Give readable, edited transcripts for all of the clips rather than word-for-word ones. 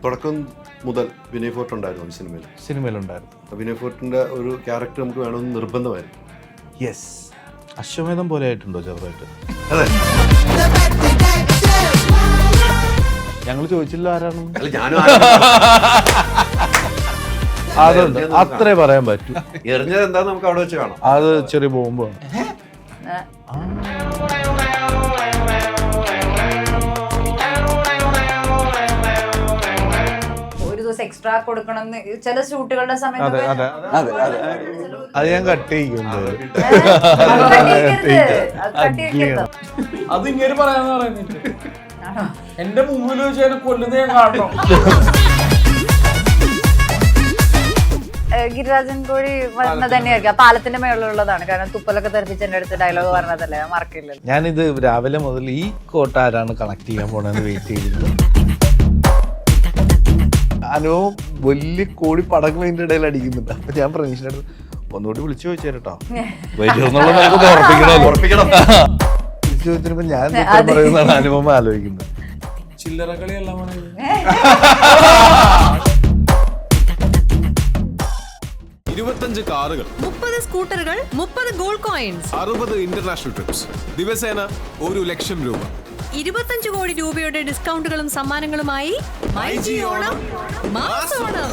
തുടക്കം മുതൽ വിനയ് ഫോർട്ട് ഉണ്ടായിരുന്നു ഈ സിനിമയിലുണ്ടായിരുന്നു. വിനയ് ഫോർട്ടിൻ്റെ ഒരു ക്യാരക്ടർ നമുക്ക് വേണമെന്ന് നിർബന്ധമായിരുന്നു. യെസ്. അശ്വമേധം പോലെ ആയിട്ടുണ്ടോ ചെറുതായിട്ട്? അതെ, ഞങ്ങൾ ചോദിച്ചില്ല ആരാണ്. അല്ല ഞാനും അതുണ്ട്, അത്രേ പറയാൻ പറ്റൂ. എറിഞ്ഞത് എന്താന്ന് നമുക്ക് അവിടെ വെച്ച് കാണാം. അത് ചെറിയ ബോംബാണ്. എക്സ്ട്രാ കൊടുക്കണം ചില ഷൂട്ടുകളുടെ സമയത്ത് അത് ഞാൻ കട്ട് ചെയ്യും. അത് ഇങ്ങനെ പറയാന്ന് പറയുന്നില്ല. എന്റെ മുമ്പിൽ വെച്ച് കൊല്ലുന്ന ഞാൻ കാണണം. ഗിരിരാജൻ കോഴി പറഞ്ഞത് തന്നെയായിരിക്കും. പാലത്തിന്റെ മേളിലുള്ളതാണ്. കാരണം തുപ്പലൊക്കെ തെറിപ്പിച്ച് എന്റെ അടുത്ത് ഡയലോഗ് പറഞ്ഞതല്ലേ, മറക്കില്ല. ഞാനിത് രാവിലെ മുതൽ ഈ കോട്ട ആരാണ് കണക്ട് ചെയ്യാൻ പോണെന്ന് വെയിറ്റ് ചെയ്തിരുന്നു. അനു വലിയ കോഴി പടങ്ങളതിൻ്റെ ഇടയിൽ അടിക്കുന്നുണ്ട്. അപ്പൊ ഞാൻ പ്രതീക്ഷയുടെ ഒന്നുകൂടി വിളിച്ചു ചോദിച്ചേട്ടോ, ഉറപ്പിക്കണം. വിളിച്ചു ചോദിച്ചപ്പോ ഞാൻ പറയുന്നതാണ് അനുപമ ആലോചിക്കുന്നത്. ചില്ലറ കളിയെല്ലാം 25 കാറുകൾ, 30 സ്കൂട്ടറുകൾ, 30 ഗോൾഡ് കോയിൻസ്, 60 ഇന്റർനാഷണൽ ട്രിപ്സ്, ദിവസേന 1 ലക്ഷം രൂപ, 25 കോടി രൂപയുടെ ഡിസ്കൗണ്ടുകളും സമ്മാനങ്ങളുമായി മൈജി ഓണം മാസോണം.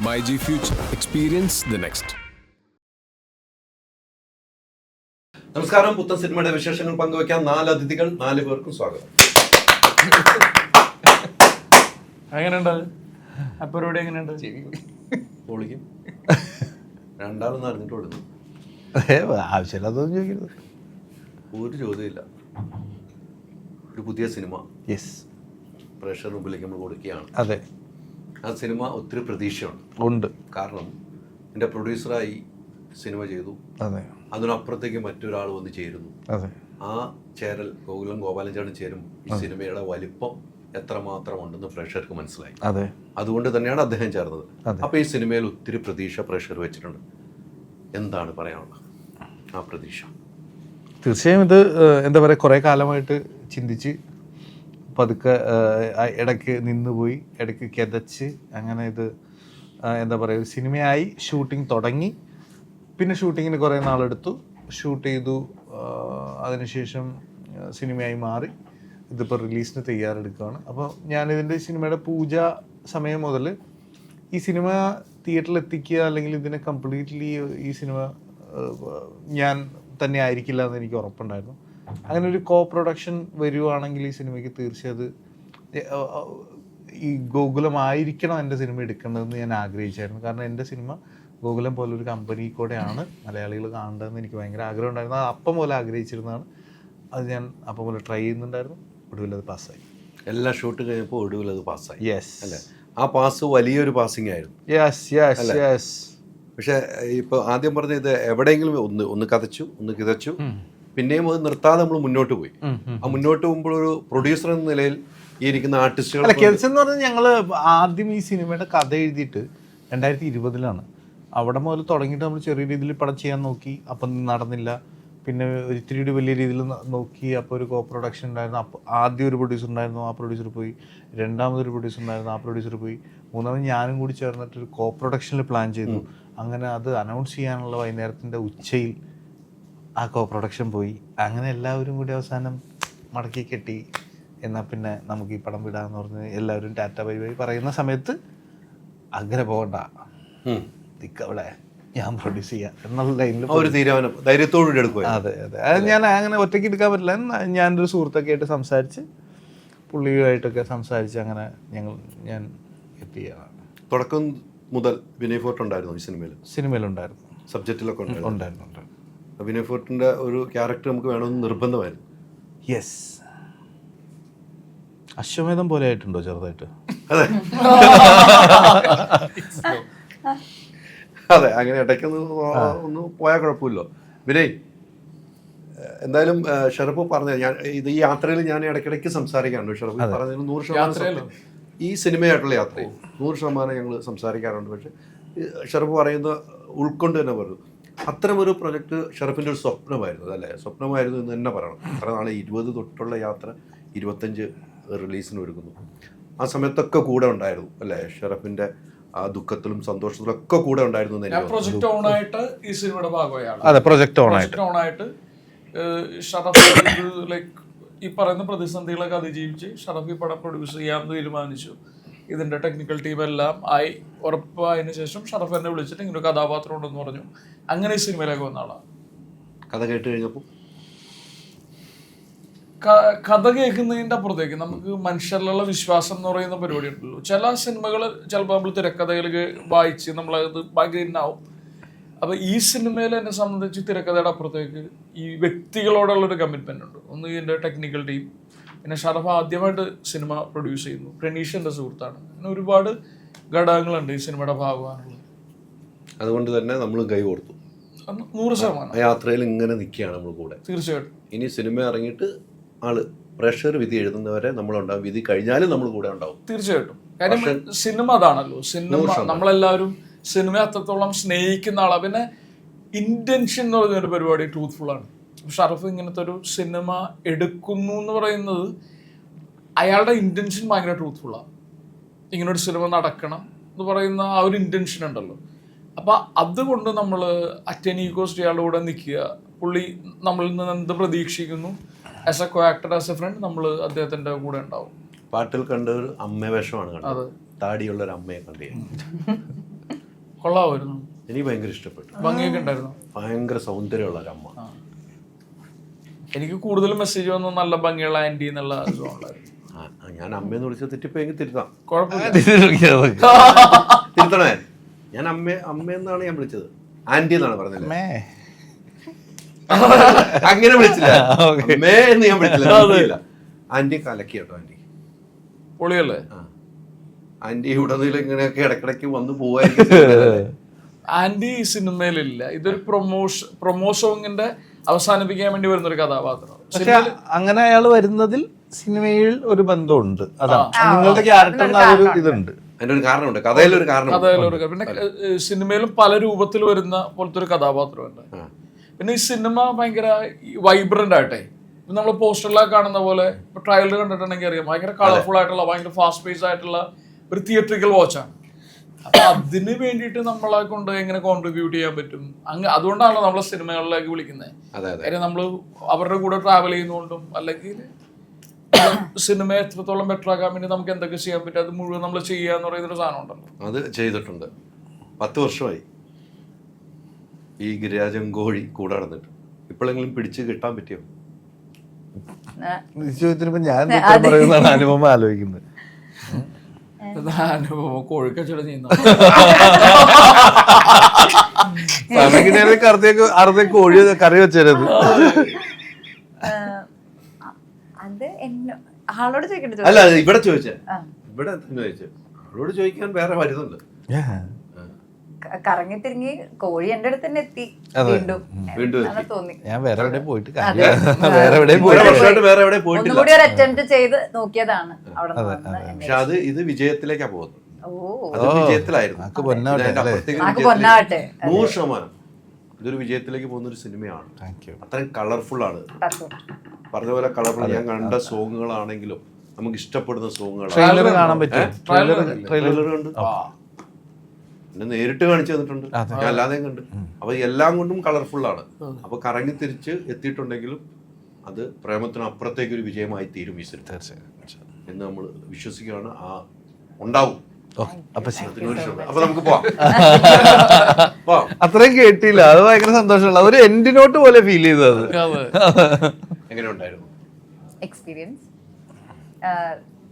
MyG future, experience the next. നമസ്കാരം. പുത്തൻ സിനിമയുടെ വിശേഷങ്ങൾ പങ്കുവയ്ക്കാൻ 4 അതിഥികൾ, 4 പേർക്കും സ്വാഗതം. എങ്ങനെയുണ്ട് അപ്പൂടെ? എങ്ങനെയുണ്ട്? പൊളിക്കും. രണ്ടാളൊന്നും അറിഞ്ഞിട്ട് കൊടുക്കുന്നു. ആവശ്യമില്ല, അതൊന്നും ചോദിക്കരുത്. ഒരു ചോദ്യമില്ല. ഒരു പുതിയ സിനിമ യെസ് പ്രേക്ഷകർ മുമ്പിലേക്ക് നമ്മൾ കൊടുക്കുകയാണ്. അതെ, ആ സിനിമ ഒത്തിരി പ്രതീക്ഷയുണ്ട്. കാരണം എൻ്റെ പ്രൊഡ്യൂസറായി സിനിമ ചെയ്തു. അതെ, അതിനപ്പുറത്തേക്ക് മറ്റൊരാൾ വന്ന് ചേരുന്നു. അതെ, ആ ചേരൽ ഗോകുലൻ ചേട്ടൻ ചേരും ഈ സിനിമയുടെ വലിപ്പം എത്രമാത്രം ഉണ്ടെന്ന് പ്രേക്ഷകർക്ക് മനസ്സിലായി. അതെ, അതുകൊണ്ട് തന്നെയാണ് അദ്ദേഹം ചേർന്നത്. അപ്പോൾ ഈ സിനിമയിൽ ഒത്തിരി പ്രതീക്ഷ പ്രേക്ഷകർ വെച്ചിട്ടുണ്ട്. എന്താണ് പറയാനുള്ളത് ആ പ്രതീക്ഷ? തീർച്ചയായും ഇത് എന്താ പറയുക, കുറേ കാലമായിട്ട് ചിന്തിച്ച് പതുക്കെ ഇടയ്ക്ക് നിന്നുപോയി, ഇടയ്ക്ക് കിതച്ച് അങ്ങനെ ഇത് എന്താ പറയുക സിനിമയായി. ഷൂട്ടിംഗ് തുടങ്ങി, പിന്നെ ഷൂട്ടിങ്ങിന് കുറേ നാളെടുത്തു, ഷൂട്ട് ചെയ്തു. അതിനുശേഷം സിനിമയായി മാറി. ഇതിപ്പോൾ റിലീസിന് തയ്യാറെടുക്കുകയാണ്. അപ്പോൾ ഞാനിതിൻ്റെ സിനിമയുടെ പൂജ സമയം മുതൽ ഈ സിനിമ തിയേറ്ററിൽ എത്തിക്കുക, അല്ലെങ്കിൽ ഇതിനെ കംപ്ലീറ്റ്ലി ഈ സിനിമ ഞാൻ തന്നെ ആയിരിക്കില്ല എന്ന് എനിക്ക് ഉറപ്പുണ്ടായിരുന്നു. അങ്ങനെ ഒരു കോ പ്രൊഡക്ഷൻ വരുവാണെങ്കിൽ ഈ സിനിമയ്ക്ക് തീർച്ചയായും ഈ ഗോകുലമായിരിക്കണം എൻ്റെ സിനിമ എടുക്കേണ്ടതെന്ന് ഞാൻ ആഗ്രഹിച്ചായിരുന്നു. കാരണം എൻ്റെ സിനിമ ഗോകുലം പോലൊരു കമ്പനി കൂടെയാണ് മലയാളികൾ കാണേണ്ടതെന്ന് എനിക്ക് ഭയങ്കര ആഗ്രഹം ഉണ്ടായിരുന്നു. അത് അപ്പം പോലെ ആഗ്രഹിച്ചിരുന്നതാണ്. അത് ഞാൻ അപ്പം പോലെ ട്രൈ ചെയ്യുന്നുണ്ടായിരുന്നു. ഒടുവിലത് പാസ്സായി. എല്ലാ ഷൂട്ട് കഴിഞ്ഞപ്പോൾ ഒടുവിലത് പാസ്സായി. യെസ് അല്ലേ? ആ പാസ് വലിയൊരു പാസിംഗ് ആയിരുന്നു. Yes yes yes. പക്ഷെ ഇപ്പോൾ ആദ്യം പറഞ്ഞ ഇത് എവിടെയെങ്കിലും ഒന്ന് കതച്ചു, ഒന്ന് കിതച്ചു, പിന്നെയും അത് നിർത്താതെ നമ്മൾ മുന്നോട്ട് പോയി. ആ മുന്നോട്ട് പോകുമ്പോൾ ഒരു പ്രൊഡ്യൂസർ എന്ന നിലയിൽ ഈ ഇരിക്കുന്ന ആർട്ടിസ്റ്റുകൾ എന്ന് പറഞ്ഞാൽ ഞങ്ങൾ ആദ്യം ഈ സിനിമയുടെ കഥ എഴുതിയിട്ട് 2020 അവിടെ മുതൽ തുടങ്ങിയിട്ട് നമ്മൾ ചെറിയ രീതിയിൽ പടം ചെയ്യാൻ നോക്കി. അപ്പം നടന്നില്ല. പിന്നെ ഒത്തിരി വലിയ രീതിയിൽ നോക്കി. അപ്പോൾ ഒരു കോ പ്രൊഡക്ഷൻ ഉണ്ടായിരുന്നു. അപ്പോൾ ആദ്യം ഒരു പ്രൊഡ്യൂസർ ഉണ്ടായിരുന്നു, ആ പ്രൊഡ്യൂസർ പോയി. രണ്ടാമതൊരു പ്രൊഡ്യൂസർ ഉണ്ടായിരുന്നു, ആ പ്രൊഡ്യൂസർ പോയി. മൂന്നാമത് ഞാനും കൂടി ചേർന്നിട്ടൊരു കോ പ്രൊഡക്ഷനിൽ പ്ലാൻ ചെയ്തു. അങ്ങനെ അത് അനൗൺസ് ചെയ്യാനുള്ള വൈകുന്നേരത്തിൻ്റെ ഉച്ചയിൽ ആ കോ പ്രൊഡക്ഷൻ പോയി. അങ്ങനെ എല്ലാവരും കൂടി അവസാനം മടക്കി കെട്ടി. എന്നാൽ പിന്നെ നമുക്ക് ഈ പടം വിടാമെന്ന് പറഞ്ഞ് എല്ലാവരും ടാറ്റ ബൈ ബൈ പറയുന്ന സമയത്ത് അങ്ങനെ പോകണ്ട, അവിടെ ഞാൻ പ്രൊഡ്യൂസ് ചെയ്യാം എന്നുള്ള ലൈനിൽ ഒരു തീരുമാനം ധൈര്യത്തോടുകൂടി എടുക്കുക. അതെ അതെ, അത് ഞാൻ അങ്ങനെ ഒറ്റയ്ക്ക് എടുക്കാൻ പറ്റില്ല. ഞാനൊരു സുഹൃത്തൊക്കെ ആയിട്ട് സംസാരിച്ച്, പുള്ളിയുമായിട്ടൊക്കെ സംസാരിച്ച് അങ്ങനെ ഞാൻ എത്തിയതാണ്. തുടക്കം മുതൽ വിനയ് ഫോർട്ട് ഉണ്ടായിരുന്നു ഈ സിനിമയിലുണ്ടായിരുന്നു. സബ്ജക്റ്റിലൊക്കെ ഉണ്ടായിരുന്നു. വിനയ് ഫോർട്ടിൻ്റെ ഒരു ക്യാരക്ടർ നമുക്ക് വേണമെന്ന് നിർബന്ധമായിരുന്നു. യെസ്. അശ്വമേധം പോലെ ആയിട്ടുണ്ടോ ചെറുതായിട്ട്? അതെ അതെ, അങ്ങനെ ഇടയ്ക്കൊന്ന് ഒന്ന് പോയാൽ കുഴപ്പമില്ലോ. വിനയ്, എന്തായാലും ഷെറഫ് പറഞ്ഞ ഞാൻ ഇത് ഈ യാത്രയിൽ ഞാൻ ഇടയ്ക്കിടയ്ക്ക് സംസാരിക്കാറുണ്ട്. ഷെറഫ് പറഞ്ഞതിന് 100% ഈ സിനിമയായിട്ടുള്ള യാത്രയിൽ 100% ഞങ്ങൾ സംസാരിക്കാറുണ്ട്. പക്ഷെ ഷെറഫ് പറയുന്ന ഉൾക്കൊണ്ട് തന്നെ പറഞ്ഞു, അത്തരമൊരു പ്രൊജക്റ്റ് ഷറഫിൻ്റെ ഒരു സ്വപ്നമായിരുന്നു അല്ലേ? സ്വപ്നമായിരുന്നു എന്ന് തന്നെ പറയണം. അത്ര നാളെ 20 തൊട്ടുള്ള യാത്ര 25 റിലീസിന് ഒരുങ്ങുന്നു. ആ സമയത്തൊക്കെ കൂടെ ഉണ്ടായിരുന്നു അല്ലേ? ഷറഫിൻ്റെ ആ ദുഃഖത്തിലും സന്തോഷത്തിലും ഒക്കെ കൂടെ ഉണ്ടായിരുന്നു എന്ന് ഞാൻ എനിക്ക് പ്രൊജക്ട് ഓൺ ആയിട്ട് ഈ സിനിമയുടെ ഭാഗമായാണ്. അതെ, പ്രൊജക്ട് ഓൺ ആയിട്ട് പ്രൊജക്ട് ഓൺ ആയിട്ട് ഷറഫ് ലൈക്ക് ഈ പറയുന്ന പ്രതിസന്ധികളൊക്കെ അതിജീവിച്ച് ഷറഫ് ഈ പടം പ്രൊഡ്യൂസ് ചെയ്യാൻ തീരുമാനിച്ചു. ഇതിന്റെ ടെക്നിക്കൽ ടീം എല്ലാം ആയി ഉറപ്പായതിനു ശേഷം ഷറഫ് എന്നെ വിളിച്ചിട്ട് ഇങ്ങനെ ഒരു കഥാപാത്രം ഉണ്ടെന്ന് പറഞ്ഞു. അങ്ങനെ ഈ സിനിമയിലേക്ക് വന്ന ആളാണ്. കഥ കേട്ട് കഴിഞ്ഞപ്പോൾ കഥ കേൾക്കുന്നതിൻ്റെ അപ്പുറത്തേക്ക് നമുക്ക് മനുഷ്യരിലുള്ള വിശ്വാസം എന്ന് പറയുന്ന പരിപാടി ഉണ്ടല്ലോ. ചില സിനിമകൾ ചിലപ്പോൾ നമ്മൾ തിരക്കഥകൾ വായിച്ച് നമ്മളത് ഭയങ്കര ഇന്നാവും. അപ്പോൾ ഈ സിനിമയിൽ എന്നെ സംബന്ധിച്ച് തിരക്കഥയുടെ അപ്പുറത്തേക്ക് ഈ വ്യക്തികളോടുള്ളൊരു കമ്മിറ്റ്മെൻ്റ് ഉണ്ട്. ഒന്ന് ഇതിൻ്റെ ടെക്നിക്കൽ ടീം, പിന്നെ ഷറഫ് ആദ്യമായിട്ട് സിനിമ പ്രൊഡ്യൂസ് ചെയ്യുന്നു, പ്രണീഷ് എൻ്റെ സുഹൃത്താണ്. അങ്ങനെ ഒരുപാട് ഘടകങ്ങളുണ്ട് ഈ സിനിമയുടെ ഭാഗമാണുള്ളത്. അതുകൊണ്ട് തന്നെ നമ്മൾ കൈ കൊടുത്തു. 100% ആ യാത്രയിൽ ഇങ്ങനെ നിൽക്കുകയാണ് നമ്മൾ കൂടെ. തീർച്ചയായിട്ടും. ഇനി സിനിമ ഇറങ്ങിയിട്ട് പ്രഷർ വിധി എഴുതുന്നവരെ നമ്മളുണ്ടാവും, വിധി കഴിഞ്ഞാലും നമ്മൾ കൂടെ ഉണ്ടാവും. തീർച്ചയായിട്ടും. കാര്യം സിനിമ അതാണല്ലോ. സിനിമ നമ്മളെല്ലാവരും സിനിമ അത്രത്തോളം സ്നേഹിക്കുന്ന ആളാണ്. പിന്നെ ഇന്റൻഷൻ എന്ന് പറയുന്നൊരു പരിപാടി ട്രൂത്ത്ഫുള്ളാണ്. ഷറഫ് ഇങ്ങനത്തെ ഒരു സിനിമ എടുക്കുന്നു എന്ന് പറയുന്നത് അയാളുടെ ഇന്റൻഷൻ ഭയങ്കര ട്രൂത്ത്ഫുള്ളാണ്. ഇങ്ങനൊരു സിനിമ നടക്കണം എന്ന് പറയുന്ന ആ ഒരു ഇന്റൻഷൻ ഉണ്ടല്ലോ. അപ്പം അതുകൊണ്ട് നമ്മൾ അറ്റനി കോസ്റ്റ് ഇയാളുടെ കൂടെ നിൽക്കുക. പുള്ളി നമ്മളിൽ നിന്ന് എന്ത് പ്രതീക്ഷിക്കുന്നു, as A co actor, as a friend നമ്മൾ അദ്ദേഹത്തിൻ്റെ കൂടെ ഉണ്ടാവും. പാട്ടിൽ കണ്ട ഒരു അമ്മ വേഷമാണ് കണ്ടത്. താടിയുള്ള ഒരു അമ്മയെ കണ്ടു. കൊള്ളാമായിരുന്നു. എനിക്ക് ഭയങ്കര ഇഷ്ടപ്പെട്ടു. ഭംഗിയൊക്കെ ഉണ്ടായിരുന്നു. ഭയങ്കര സൗന്ദര്യമുള്ള ഒരു അമ്മ. എനിക്ക് കൂടുതൽ മെസ്സേജ് വന്നു നല്ല ഭംഗിയുള്ള ആന്റി എന്നുള്ള സോണായിരുന്നു. ഞാൻ അമ്മയെന്ന് വിളിച്ചത് തെറ്റിപ്പോയെങ്കിൽ തിരുത്താം. കുഴപ്പമില്ല. തിരുത്തണേ. ഞാൻ അമ്മയെന്നാണ് ഞാൻ വിളിച്ചത്. ആന്റി എന്നാണ് പറഞ്ഞത്. അങ്ങനെ വിളിച്ചില്ല. അമ്മേ എന്ന് ഞാൻ വിളിച്ചില്ല. ആന്റി കലക്കി കേട്ടോ. ആന്റി പൊളിയല്ലേ? ആന്റി ഇവിടെ ഇങ്ങനെയൊക്കെ ഇടക്കിടക്ക് വന്ന് പോവായിരിക്കും. ആന്റി ഈ സിനിമയിലില്ല. ഇതൊരു പ്രൊമോഷോങ്ങിന്റെ അവസാനിപ്പിക്കാൻ വേണ്ടി വരുന്ന ഒരു കഥാപാത്രം. പക്ഷെ അങ്ങനെ അയാൾ വരുന്നതിൽ സിനിമയിൽ ഒരു ബന്ധമുണ്ട്. അതാണ് നിങ്ങളുടെ ക്യാരക്ടറിന് ആ ഒരു ഇതുണ്ട്. അതിന്റെ ഒരു കാരണമുണ്ട്. കഥയിലൊരു കാരണം. പിന്നെ സിനിമയിലും പല രൂപത്തിൽ വരുന്ന പോലത്തെ ഒരു കഥാപാത്രമുണ്ട്. പിന്നെ ഈ സിനിമ ഭയങ്കര വൈബ്രന്റ് ആയിട്ടെ, നമ്മൾ പോസ്റ്ററിലൊക്കെ കാണുന്ന പോലെ ട്രയലർ കണ്ടിട്ടുണ്ടെങ്കിൽ അറിയാം, ഭയങ്കര കളർഫുൾ ആയിട്ടുള്ള ഭയങ്കര ഫാസ്റ്റ് പേസ് ആയിട്ടുള്ള ഒരു തിയേറ്ററിക്കൽ വാച്ചാണ്. അപ്പൊ അതിന് വേണ്ടിയിട്ട് നമ്മളെ കൊണ്ട് എങ്ങനെ കോൺട്രിബ്യൂട്ട് ചെയ്യാൻ പറ്റും, അതുകൊണ്ടാണ് നമ്മളെ സിനിമകളിലേക്ക് വിളിക്കുന്നത്. കാര്യം നമ്മൾ അവരുടെ കൂടെ ട്രാവൽ ചെയ്യുന്നതുകൊണ്ടും അല്ലെങ്കിൽ സിനിമ എത്രത്തോളം ബെറ്റർ ആക്കാൻ വേണ്ടി നമുക്ക് എന്തൊക്കെ ചെയ്യാൻ പറ്റും അത് മുഴുവൻ നമ്മൾ ചെയ്യാന്ന് പറയുന്നൊരു സാധനം ഉണ്ടല്ലോ. അത് ചെയ്തിട്ടുണ്ട്. 10 വർഷമായി ഈ ഗിരിരാജൻ കോഴി കൂടെ നടന്നിട്ട്. ഇപ്പോഴെങ്കിലും പിടിച്ച് കിട്ടാൻ പറ്റിയോ? ചോദ്യത്തിനിപ്പോ ഞാൻ പറയുന്നതാണ് അനുപമ ആലോചിക്കുന്നത്. കോഴിക്കച്ചവടം ചെയ്യുന്ന കോഴി കറി വെച്ചത് അത് ആളോട് ചോദിക്കട്ടെ. അല്ല, ഇവിടെ ചോദിച്ചേ. ഇവിടെ ചോദിച്ചു. അവളോട് ചോദിക്കാൻ വേറെ വരുന്നുണ്ട്. കറങ്ങി തിരിഞ്ഞ് കോഴി എന്റെ അടുത്ത് തന്നെ എത്തി. വീണ്ടും തോന്നി ഞാൻ വേറെ എവിടെ പോയിട്ട് ഒന്നുകൂടി ഒരു അറ്റംപ്റ്റ് ചെയ്ത് നോക്കിയതാണ് അവിടെ. പക്ഷെ ഇത് വിജയത്തിലേക്കാ പോകുന്നത്. അത് വിജയത്തിലായിരുന്നു. 100% ഇതൊരു വിജയത്തിലേക്ക് പോകുന്ന ഒരു സിനിമയാണ്. അത്രയും കളർഫുൾ ആണ്. പറഞ്ഞ പോലെ കളർഫുൾ. ഞാൻ കണ്ട സോങ്ങുകളാണെങ്കിലും നമുക്ക് ഇഷ്ടപ്പെടുന്ന സോങ്ങുകളാണ്. കാണാൻ പറ്റും. ട്രെയിലർ കണ്ട് എന്നെ നേരിട്ട് കാണിച്ചു തന്നിട്ടുണ്ട്. ഞാൻ അല്ലാതെയും കണ്ട്. അപ്പൊ എല്ലാം കൊണ്ടും കളർഫുൾ ആണ്. അപ്പൊ കറങ്ങി തിരിച്ച് എത്തിയിട്ടുണ്ടെങ്കിലും അത് പ്രേമത്തിന് അപ്പുറത്തേക്ക് ഒരു വിജയമായി തീരും ഈ സിനിമ എന്ന് നമ്മൾ വിശ്വസിക്കുകയാണ്. ഉണ്ടാവും. അപ്പൊ നമുക്ക് പോവാം. അത്രയും കേട്ടില്ല. അത് ഭയങ്കര സന്തോഷമുള്ള ഒരു എൻഡ് നോട്ട് പോലെ ഫീൽ ചെയ്തത്. എങ്ങനെ ഉണ്ടായിരുന്നു എക്സ്പീരിയൻസ്?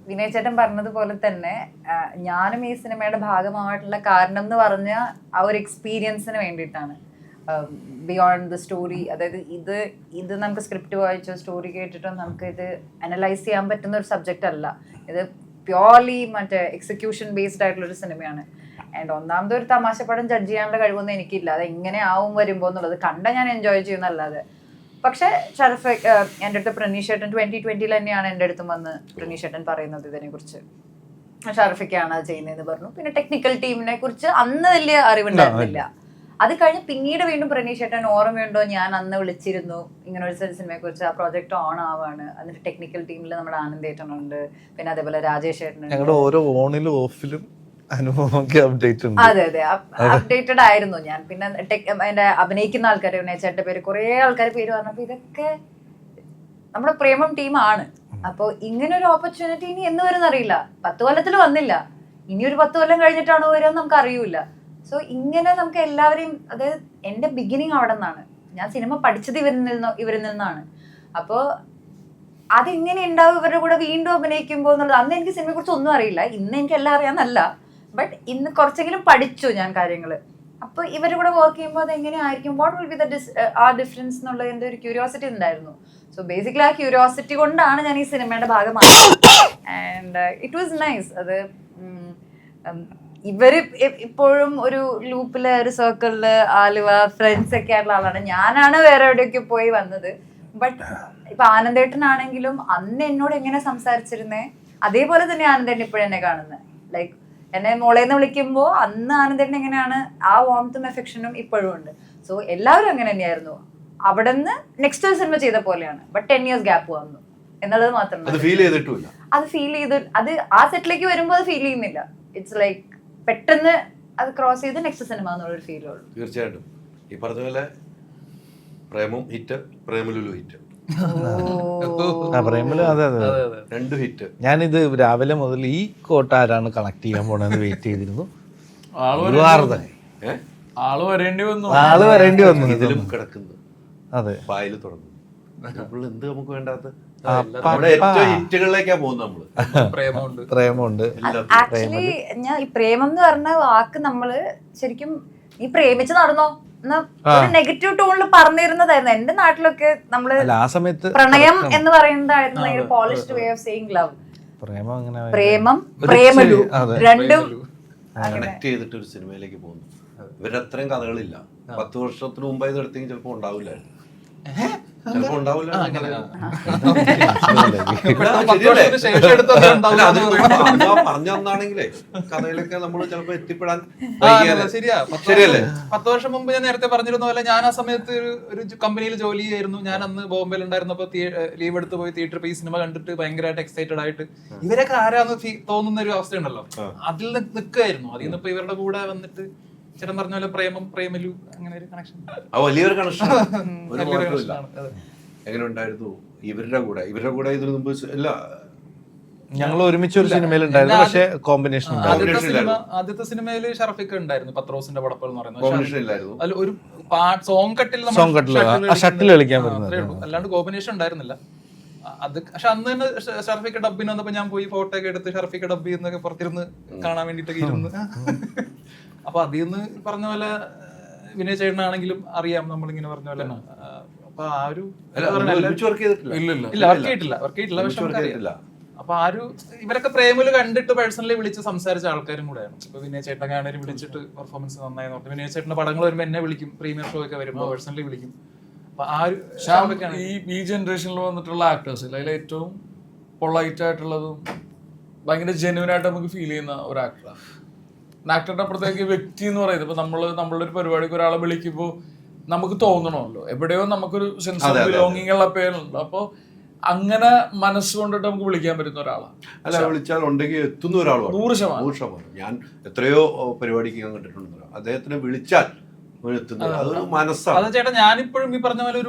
വിനയ് ചേട്ടൻ പറഞ്ഞതുപോലെ തന്നെ ഞാനും ഈ സിനിമയുടെ ഭാഗമായിട്ടുള്ള കാരണം എന്ന് പറഞ്ഞ ആ ഒരു എക്സ്പീരിയൻസിന് വേണ്ടിയിട്ടാണ്. ബിയോണ്ട് ദ സ്റ്റോറി, അതായത് ഇത് നമുക്ക് സ്ക്രിപ്റ്റ് വായിച്ചോ സ്റ്റോറി കേട്ടിട്ടോ നമുക്ക് ഇത് അനലൈസ് ചെയ്യാൻ പറ്റുന്ന ഒരു സബ്ജക്റ്റ് അല്ല. ഇത് പ്യോർലി മറ്റേ എക്സിക്യൂഷൻ ബേസ്ഡ് ആയിട്ടുള്ള ഒരു സിനിമയാണ്. ആൻഡ് ഒന്നാമത് ഒരു തമാശ പടം ജഡ്ജ് ചെയ്യാനുള്ള കഴിവൊന്നും എനിക്കില്ല. അത് എങ്ങനെ ആവും വരുമ്പോൾ എന്നുള്ളത് കണ്ട ഞാൻ എൻജോയ് ചെയ്യുന്നല്ലാതെ. പക്ഷെ ഷറഫ് എൻ്റെ അടുത്ത് പ്രണീഷ് ചേട്ടൻ 2020 തന്നെയാണ് എൻ്റെ അടുത്തും വന്ന് പ്രണീഷ് ചേട്ടൻ പറയുന്നത് ഇതിനെക്കുറിച്ച്. ഷറഫൊക്കെയാണ് അത് ചെയ്യുന്നതെന്ന് പറഞ്ഞു. പിന്നെ ടെക്നിക്കൽ ടീമിനെ കുറിച്ച് അന്ന് വലിയ അറിവുണ്ടായിരുന്നില്ല. അത് കഴിഞ്ഞ് പിന്നീട് വീണ്ടും പ്രണീഷ് ചേട്ടൻ ഓർമ്മയുണ്ടോ, ഞാൻ അന്ന് വിളിച്ചിരുന്നു ഇങ്ങനെ ഒരു സിനിമയെ കുറിച്ച്, ആ പ്രോജക്റ്റ് ഓൺ ആവാണ്, അതിന്റെ ടെക്നിക്കൽ ടീമിൽ നമ്മുടെ ആനന്ദേട്ടനുണ്ട്, പിന്നെ അതേപോലെ രാജേഷ് ചേട്ടനുണ്ട്. ഞങ്ങളുടെ ഓരോ ഓണിലും ഓഫിലും അനുഭവമൊക്കെ അപ്ഡേറ്റ് ഉണ്ട്. അതെ അപ്ഡേറ്റഡ് ആയിരുന്നു ഞാൻ. പിന്നെ അതിന്റെ അഭിനയിക്കുന്ന ആൾക്കാർ, ചേട്ടന്റെ പേര്, കുറെ ആൾക്കാരുടെ പേര് പറഞ്ഞപ്പോ ഇതൊക്കെ നമ്മുടെ പ്രേമം ടീമാണ്. അപ്പൊ ഇങ്ങനെ ഒരു ഓപ്പർച്യൂണിറ്റി ഇനി എന്ന് വരുന്ന അറിയില്ല. 10 കൊല്ലത്തിൽ വന്നില്ല, ഇനി ഒരു 10 കൊല്ലം കഴിഞ്ഞിട്ടാണോ വരിക നമുക്ക് അറിയൂല. സോ ഇങ്ങനെ നമുക്ക് എല്ലാവരെയും, അതായത് എന്റെ ബിഗിനിങ് അവിടെ നിന്നാണ്. ഞാൻ സിനിമ പഠിച്ചത് ഇവരിൽ നിന്നാണ്. അപ്പോൾ അതെങ്ങനെ ഉണ്ടാവും ഇവരുടെ കൂടെ വീണ്ടും അഭിനയിക്കുമ്പോൾ എന്നുള്ളത്. അന്ന് എനിക്ക് സിനിമയെ കുറിച്ച് ഒന്നും അറിയില്ല, ഇന്ന് എനിക്ക് എല്ലാം അറിയാമെന്നല്ല, ബട്ട് ഇന്ന് കുറച്ചെങ്കിലും പഠിച്ചു ഞാൻ കാര്യങ്ങൾ. അപ്പോൾ ഇവരുടെ കൂടെ വർക്ക് ചെയ്യുമ്പോൾ അതെങ്ങനെ ആയിരിക്കും, വാട്ട് വിൽ ബി ദ ആ ഡിഫറൻസ് എന്നുള്ള എൻ്റെ ഒരു ക്യൂരിയോസിറ്റി ഉണ്ടായിരുന്നു. സോ ബേസിക്കലി ആ ക്യൂരിയോസിറ്റി കൊണ്ടാണ് ഞാൻ ഈ സിനിമയുടെ ഭാഗമായത്. And it was nice. അത് ഇവര് ഇപ്പോഴും ഒരു ലൂപ്പില്, ഒരു സർക്കിളില്, ആലുവ ഫ്രണ്ട്സ് ഒക്കെ ആയിട്ടുള്ള ആളാണ്. ഞാനാണ് വേറെ എവിടെയൊക്കെ പോയി വന്നത്. ബട്ട് ഇപ്പൊ ആനന്ദേട്ടനാണെങ്കിലും അന്ന് എന്നോട് എങ്ങനെ സംസാരിച്ചിരുന്നേ അതേപോലെ തന്നെ ആനന്ദേട്ടൻ ഇപ്പോഴും എന്നെ കാണുന്നത്. ലൈക്ക് എന്നെ മോളേന്ന് വിളിക്കുമ്പോൾ അന്ന് ആനന്ദേട്ടൻ എങ്ങനെയാണ്, ആ വാംത്തും എഫെക്ഷനും ഇപ്പോഴും ഉണ്ട്. സോ എല്ലാവരും അങ്ങനെ തന്നെയായിരുന്നു. അവിടെ നിന്ന് നെക്സ്റ്റ് ഒരു സിനിമ ചെയ്ത പോലെയാണ്. ബട്ട് 10 years ഗ്യാപ്പ് വന്നു എന്നുള്ളത് മാത്രമല്ല. അത് ഫീൽ ചെയ്തിട്ടില്ല. അത് ആ സെറ്റിലേക്ക് വരുമ്പോൾ അത് ഫീൽ ചെയ്യുന്നില്ല. ഇറ്റ്സ് ലൈക്ക് പെട്ടെന്ന് അത് ക്രോസ് ചെയ്ത് നെക്സ്റ്റ് സിനിമ എന്നുള്ളൊരു ഫീൽ ഉള്ളൂ. തീർച്ചയായിട്ടും ഈ പറഞ്ഞ പോലെ പ്രേമം ഹിറ്റ്, പ്രേമലുലു ഹിറ്റ്, പ്രേമലു. അതെ അതെ, 2 ഹിറ്റ്. ഞാനിത് രാവിലെ മുതൽ ഈ കോട്ട ആരാണ് കണക്ട് ചെയ്യാൻ പോണെന്ന് വെയിറ്റ് ചെയ്തിരുന്നു. ആള് വരേണ്ടി വന്നു. ഇതിലും കിടക്കുന്നു. അതെ, ഫയല് തുറന്നു. എന്ത് നമുക്ക് വേണ്ടാത്ത ഏറ്റവും ഹിറ്റുകളിലേക്കാ പോകുന്നത് നമ്മള്. പ്രേമമുണ്ട്. ആക്ച്വലി ഞാൻ ഈ പ്രേമം എന്ന് പറഞ്ഞ വാക്ക് നമ്മള് ശരിക്കും നീ പ്രേമിച്ച് നടന്നോ എന്ന ഒരു നെഗറ്റീവ് ടോണിൽ പറഞ്ഞിരുന്നതായിരുന്നു. എന്റെ നാട്ടിലൊക്കെ നമ്മള് ആ സമയത്ത് പ്രണയം എന്ന് പറയുന്നതായിരുന്നു ഭയങ്കര polished way of saying love. Premam Premalu രണ്ടും കണക്ട് ചെയ്തിട്ട് ഒരു സിനിമയിലേക്ക് പോകുന്നു. ഇവരുടെ അത്രയും കഥകളില്ല. 10 വർഷത്തിന് മുമ്പ് ഇത് എടുത്തെങ്കിൽ ചിലപ്പോ ഉണ്ടാവില്ലായിരുന്നു. ചിലപ്പോ ഉണ്ടാവില്ല. പറഞ്ഞാണെങ്കിലേ കഥയിലൊക്കെ നമ്മൾ ചിലപ്പോ എത്തിപ്പെടാൻ ശരിയല്ലേ. 10 വർഷം മുമ്പ് ഞാൻ നേരത്തെ പറഞ്ഞിരുന്ന പോലെ ഞാൻ ആ സമയത്ത് ഒരു കമ്പനിയിൽ ജോലി ചെയ്യായിരുന്നു. ഞാൻ അന്ന് ബോംബെയിൽ ഉണ്ടായിരുന്നപ്പോ ലീവ് എടുത്ത് പോയി തിയേറ്ററിൽ പോയി സിനിമ കണ്ടിട്ട് ഭയങ്കരമായിട്ട് എക്സൈറ്റഡ് ആയിട്ട് ഇവരൊക്കെ ആരാന്ന് തോന്നുന്ന ഒരു അവസ്ഥയുണ്ടല്ലോ, അതിൽ നിൽക്കുകയായിരുന്നു. അതിൽ നിന്ന് ഇപ്പൊ ഇവരുടെ കൂടെ വന്നിട്ട് ചേട്ടൻ പറഞ്ഞ പോലെ പ്രേമം, പ്രേമലു, അങ്ങനെ ഒരു കണക്ഷൻ, വലിയൊരു കണക്ഷൻ. എങ്ങനെ ഉണ്ടായിരുന്നു ഇവരുടെ കൂടെ ഇതിനു മുമ്പ്? ഇല്ല, ഞങ്ങൾ ഒരുമിച്ച് ഒരു സിനിമയിൽ ഉണ്ടായിരുന്നു, പക്ഷേ കോമ്പിനേഷൻ ആദ്യത്തെ സിനിമയിൽ ഷറഫിക്ക ഉണ്ടായിരുന്നു, പത്രോസിന്റെ പടപ്പൽ എന്ന് പറയുന്നത്. അതിൽ ഒരു സോങ് കട്ടിൽ ഷട്ടിൽ കളിക്കാൻ പറ്റുന്നത്, അല്ലാണ്ട് കോമ്പിനേഷൻ ഉണ്ടായിരുന്നില്ല. അത് പക്ഷെ അന്ന് തന്നെ ഷറഫിക്ക ഡബിന് വന്നപ്പോ ഞാൻ പോയി ഫോട്ടോ ഒക്കെ എടുത്ത് ഷറഫിക്ക ഡബി എന്നൊക്കെ പുറത്തിരുന്ന് കാണാൻ വേണ്ടിട്ടൊക്കെ ഇരുന്ന്. അപ്പൊ അതിൽ നിന്ന് പറഞ്ഞ പോലെ വിനയ ചേട്ടനാണെങ്കിലും അറിയാം നമ്മളിങ്ങനെ പറഞ്ഞ പോലെ. അപ്പൊ ആ ഒരു വർക്ക് ചെയ്തിട്ടില്ല. അപ്പൊ ആ ഒരു ഇവരൊക്കെ പ്രേമല് കണ്ടിട്ട് പേഴ്സണലി വിളിച്ച് സംസാരിച്ച ആൾക്കാരും കൂടെയാണ്. ഇപ്പൊ വിനയ ചേട്ടനൊക്കെ ആണെങ്കിലും വിളിച്ചിട്ട് പെർഫോമൻസ് നന്നായി നോക്കും. വിനയ ചേട്ടന്റെ പടങ്ങൾ വരുമ്പോൾ എന്നെ വിളിക്കും, പ്രീമിയർ ഷോ ഒക്കെ വരുമ്പോൾ പേഴ്സണലി വിളിക്കും. അപ്പൊ ആ ഒരു ഈ ജനറേഷനിൽ വന്നിട്ടുള്ള ആക്ടേഴ്സിൽ അതിൽ ഏറ്റവും പൊളൈറ്റ് ആയിട്ടുള്ളതും ഭയങ്കര ജെന്യൂൻ ആയിട്ട് നമുക്ക് ഫീൽ ചെയ്യുന്ന ഒരു ആക്ടറാണ്. ആക്ടറിന്റെ അപ്പുറത്തേക്ക് വ്യക്തി എന്ന് പറയുന്നത് ഇപ്പൊ നമ്മളുടെ ഒരു പരിപാടിക്ക് ഒരാളെ വിളിക്കുമ്പോൾ നമുക്ക് തോന്നണമല്ലോ, എവിടെയോ നമുക്കൊരു സെൻസ് ഓഫ് ബിലോങ്ങിങ് ഉള്ള പേരുണ്ട്. അപ്പോൾ അങ്ങനെ മനസ്സുകൊണ്ടിട്ട് നമുക്ക് വിളിക്കാൻ പറ്റുന്ന ഒരാളാണ്. അല്ല, വിളിച്ചാൽ ഉണ്ടെങ്കിൽ എത്തുന്ന ഒരാളാണ് 100%. ഞാൻ എത്രയോ പരിപാടിക്ക് ഞാൻ കണ്ടിട്ടുണ്ട്, അദ്ദേഹത്തിനെ വിളിച്ചാൽ എത്തുന്നത് അതൊരു മനസ്സാണ്. അത് ചേട്ടാ ഞാനിപ്പോഴും ഈ പറഞ്ഞ പോലെ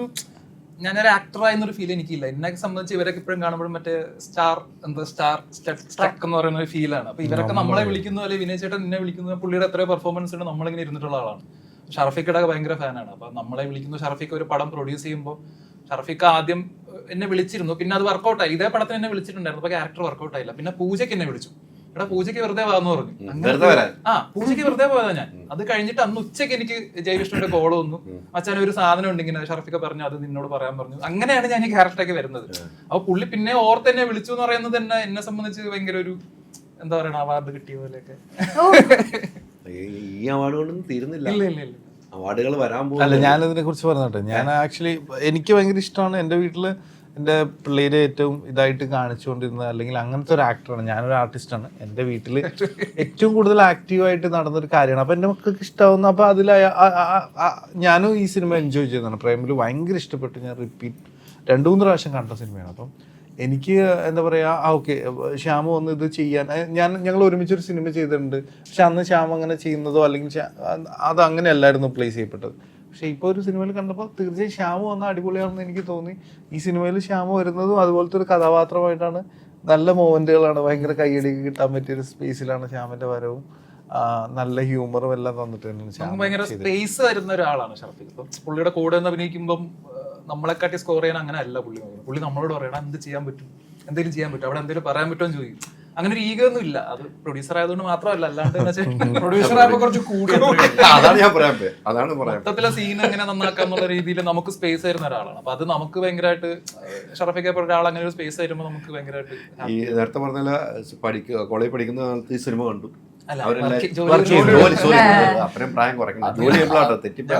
ഞാനൊരു ആക്ടറായെന്നൊരു ഫീൽ എനിക്കില്ല. എന്നെ സംബന്ധിച്ച് ഇവരൊക്കെ ഇപ്പോഴും കാണുമ്പോഴും മറ്റേ സ്റ്റാർ സ്ട്രക്ക് എന്ന് പറയുന്ന ഒരു ഫീലാണ്. അപ്പൊ ഇവരൊക്കെ നമ്മളെ വിളിക്കുന്ന പോലെ വിനയ ചേട്ടൻ എന്നെ വിളിക്കുന്ന പുള്ളിയുടെ എത്രയോ പെർഫോമൻസ് ഉണ്ട്, നമ്മളിങ്ങനെ ഇരുന്നിട്ടുള്ള ആളാണ്. ഷറഫിക്കയുടെ ഭയങ്കര ഫാനാണ്. അപ്പൊ നമ്മളെ വിളിക്കുന്നു, ഷറഫിക്ക ഒരു പടം പ്രൊഡ്യൂസ് ചെയ്യുമ്പോൾ ഷറഫിക്ക ആദ്യം എന്നെ വിളിച്ചിരുന്നു, പിന്നെ അത് വർക്കൗട്ടായി. ഇതേ പടത്തിന് എന്നെ വിളിച്ചിട്ടുണ്ടായിരുന്നു, അപ്പൊ ക്യാരക്ടർ വർക്കൗട്ട് ആയില്ല. പിന്നെ പൂജയ്ക്ക് എന്നെ വിളിച്ചു, എടാ പൂജയ്ക്ക് വെറുതെ വാന്ന് പറഞ്ഞു. പൂജയ്ക്ക് വെറുതെ പോയതാ ഞാൻ. അത് കഴിഞ്ഞിട്ട് അന്ന് ഉച്ചയ്ക്ക് എനിക്ക് ജയവിഷ്ണുവിന്റെ കോള് വന്നു, മച്ചാൻ ഒരു സാധനം ഉണ്ട് ഇങ്ങനെ ഷറഫിക്ക പറഞ്ഞു, അത് നിന്നോട് പറയാൻ പറഞ്ഞു. അങ്ങനെയാണ് ഞാൻ ഈ ക്യാരക്ടറൊക്കെ വരുന്നത്. അപ്പൊ പുള്ളി പിന്നെ ഓർത്ത് എന്നെ വിളിച്ചു എന്ന് പറയുന്നത് തന്നെ എന്നെ സംബന്ധിച്ച് ഭയങ്കര ഒരു എന്താ പറയണ അവാർഡ് കിട്ടിയ പോലെയൊക്കെ. ഈ അവാർഡ് കൊണ്ടൊന്നും തീരുന്നില്ല, അവാർഡുകൾ വരാൻ പോകും. അല്ല, ഞാനിതിനെ കുറിച്ച് പറഞ്ഞോട്ടെ. ഞാൻ ആക്ച്വലി എനിക്ക് ഭയങ്കര ഇഷ്ടമാണ്. എൻ്റെ വീട്ടില് എൻ്റെ പിള്ളേരെ ഏറ്റവും ഇതായിട്ട് കാണിച്ചുകൊണ്ടിരുന്നത്, അല്ലെങ്കിൽ അങ്ങനത്തെ ഒരു ആക്ടറാണ്. ഞാനൊരു ആർട്ടിസ്റ്റാണ്. എൻ്റെ വീട്ടിൽ ഏറ്റവും കൂടുതൽ ആക്റ്റീവായിട്ട് നടന്നൊരു കാര്യമാണ്. അപ്പോൾ എൻ്റെ മക്കൾക്ക് ഇഷ്ടമാവുന്നു. അപ്പോൾ അതിൽ ഞാനും ഈ സിനിമ എൻജോയ് ചെയ്യുന്നതാണ്. പ്രേമിൽ ഭയങ്കര ഇഷ്ടപ്പെട്ടു. ഞാൻ റിപ്പീറ്റ് 2-3 പ്രാവശ്യം കണ്ട സിനിമയാണ്. അപ്പം എനിക്ക് എന്താ പറയുക, ഓക്കെ ശ്യാമ വന്ന് ഇത് ചെയ്യാൻ, ഞങ്ങൾ ഒരുമിച്ചൊരു സിനിമ ചെയ്തിട്ടുണ്ട്. പക്ഷെ അന്ന് ശ്യാമ അങ്ങനെ ചെയ്യുന്നതോ അല്ലെങ്കിൽ അത് അങ്ങനെ അല്ലായിരുന്നു പ്ലേസ് ചെയ്യപ്പെട്ടത്. പക്ഷെ ഇപ്പോൾ ഒരു സിനിമയിൽ കണ്ടപ്പോൾ തീർച്ചയായും ശ്യാമ വന്ന അടിപൊളിയാണെന്ന് എനിക്ക് തോന്നി. ഈ സിനിമയിൽ ശ്യാമ വരുന്നതും അതുപോലത്തെ ഒരു കഥാപാത്രമായിട്ടാണ്. നല്ല മൊമെന്റുകളാണ്. ഭയങ്കര കയ്യടി കിട്ടാൻ പറ്റിയൊരു സ്പേസിലാണ് ശ്യാമിന്റെ വരവും. നല്ല ഹ്യൂമറും എല്ലാം തന്നിട്ട് നമുക്ക് ഭയങ്കര സ്പേസ് വരുന്ന ഒരാളാണ് ഷർഫീഖ്. ഇപ്പം പുള്ളിയുടെ കൂടെ നിന്ന് അഭിനയിക്കുമ്പം നമ്മളെക്കാട്ടി സ്കോർ ചെയ്യാൻ അങ്ങനെ അല്ല പുള്ളി നമ്മളോട് പറയണം എന്ത് ചെയ്യാൻ പറ്റും, എന്തെങ്കിലും ചെയ്യാൻ പറ്റും, അവിടെ എന്തെങ്കിലും പറയാൻ പറ്റുമോ എന്ന് ചോദിക്കും. അങ്ങനെ ഒരു ഈഗോ ഒന്നും ഇല്ല. അത് പ്രൊഡ്യൂസർ ആയതുകൊണ്ട് മാത്രമല്ല, അല്ലാണ്ട് പ്രൊഡ്യൂസർ ആയപ്പോ കുറച്ച് കൂടി മൊത്തത്തിലെ സീൻ എങ്ങനെ നന്നാക്കാന്നുള്ള രീതിയിൽ നമുക്ക് സ്പേസ് തരുന്ന ഒരാളാണ്. അപ്പൊ അത് നമുക്ക് ഭയങ്കരമായിട്ട് ഷറഫിക്കെ ഒരാൾ അങ്ങനെ ഒരു സ്പേസ് തരുമ്പോൾ നമുക്ക് ഭയങ്കരമായിട്ട് ഈ നേരത്തെ പറഞ്ഞ കോളേജ് പഠിക്കുന്ന കാലത്ത് ഈ സിനിമ കണ്ടു.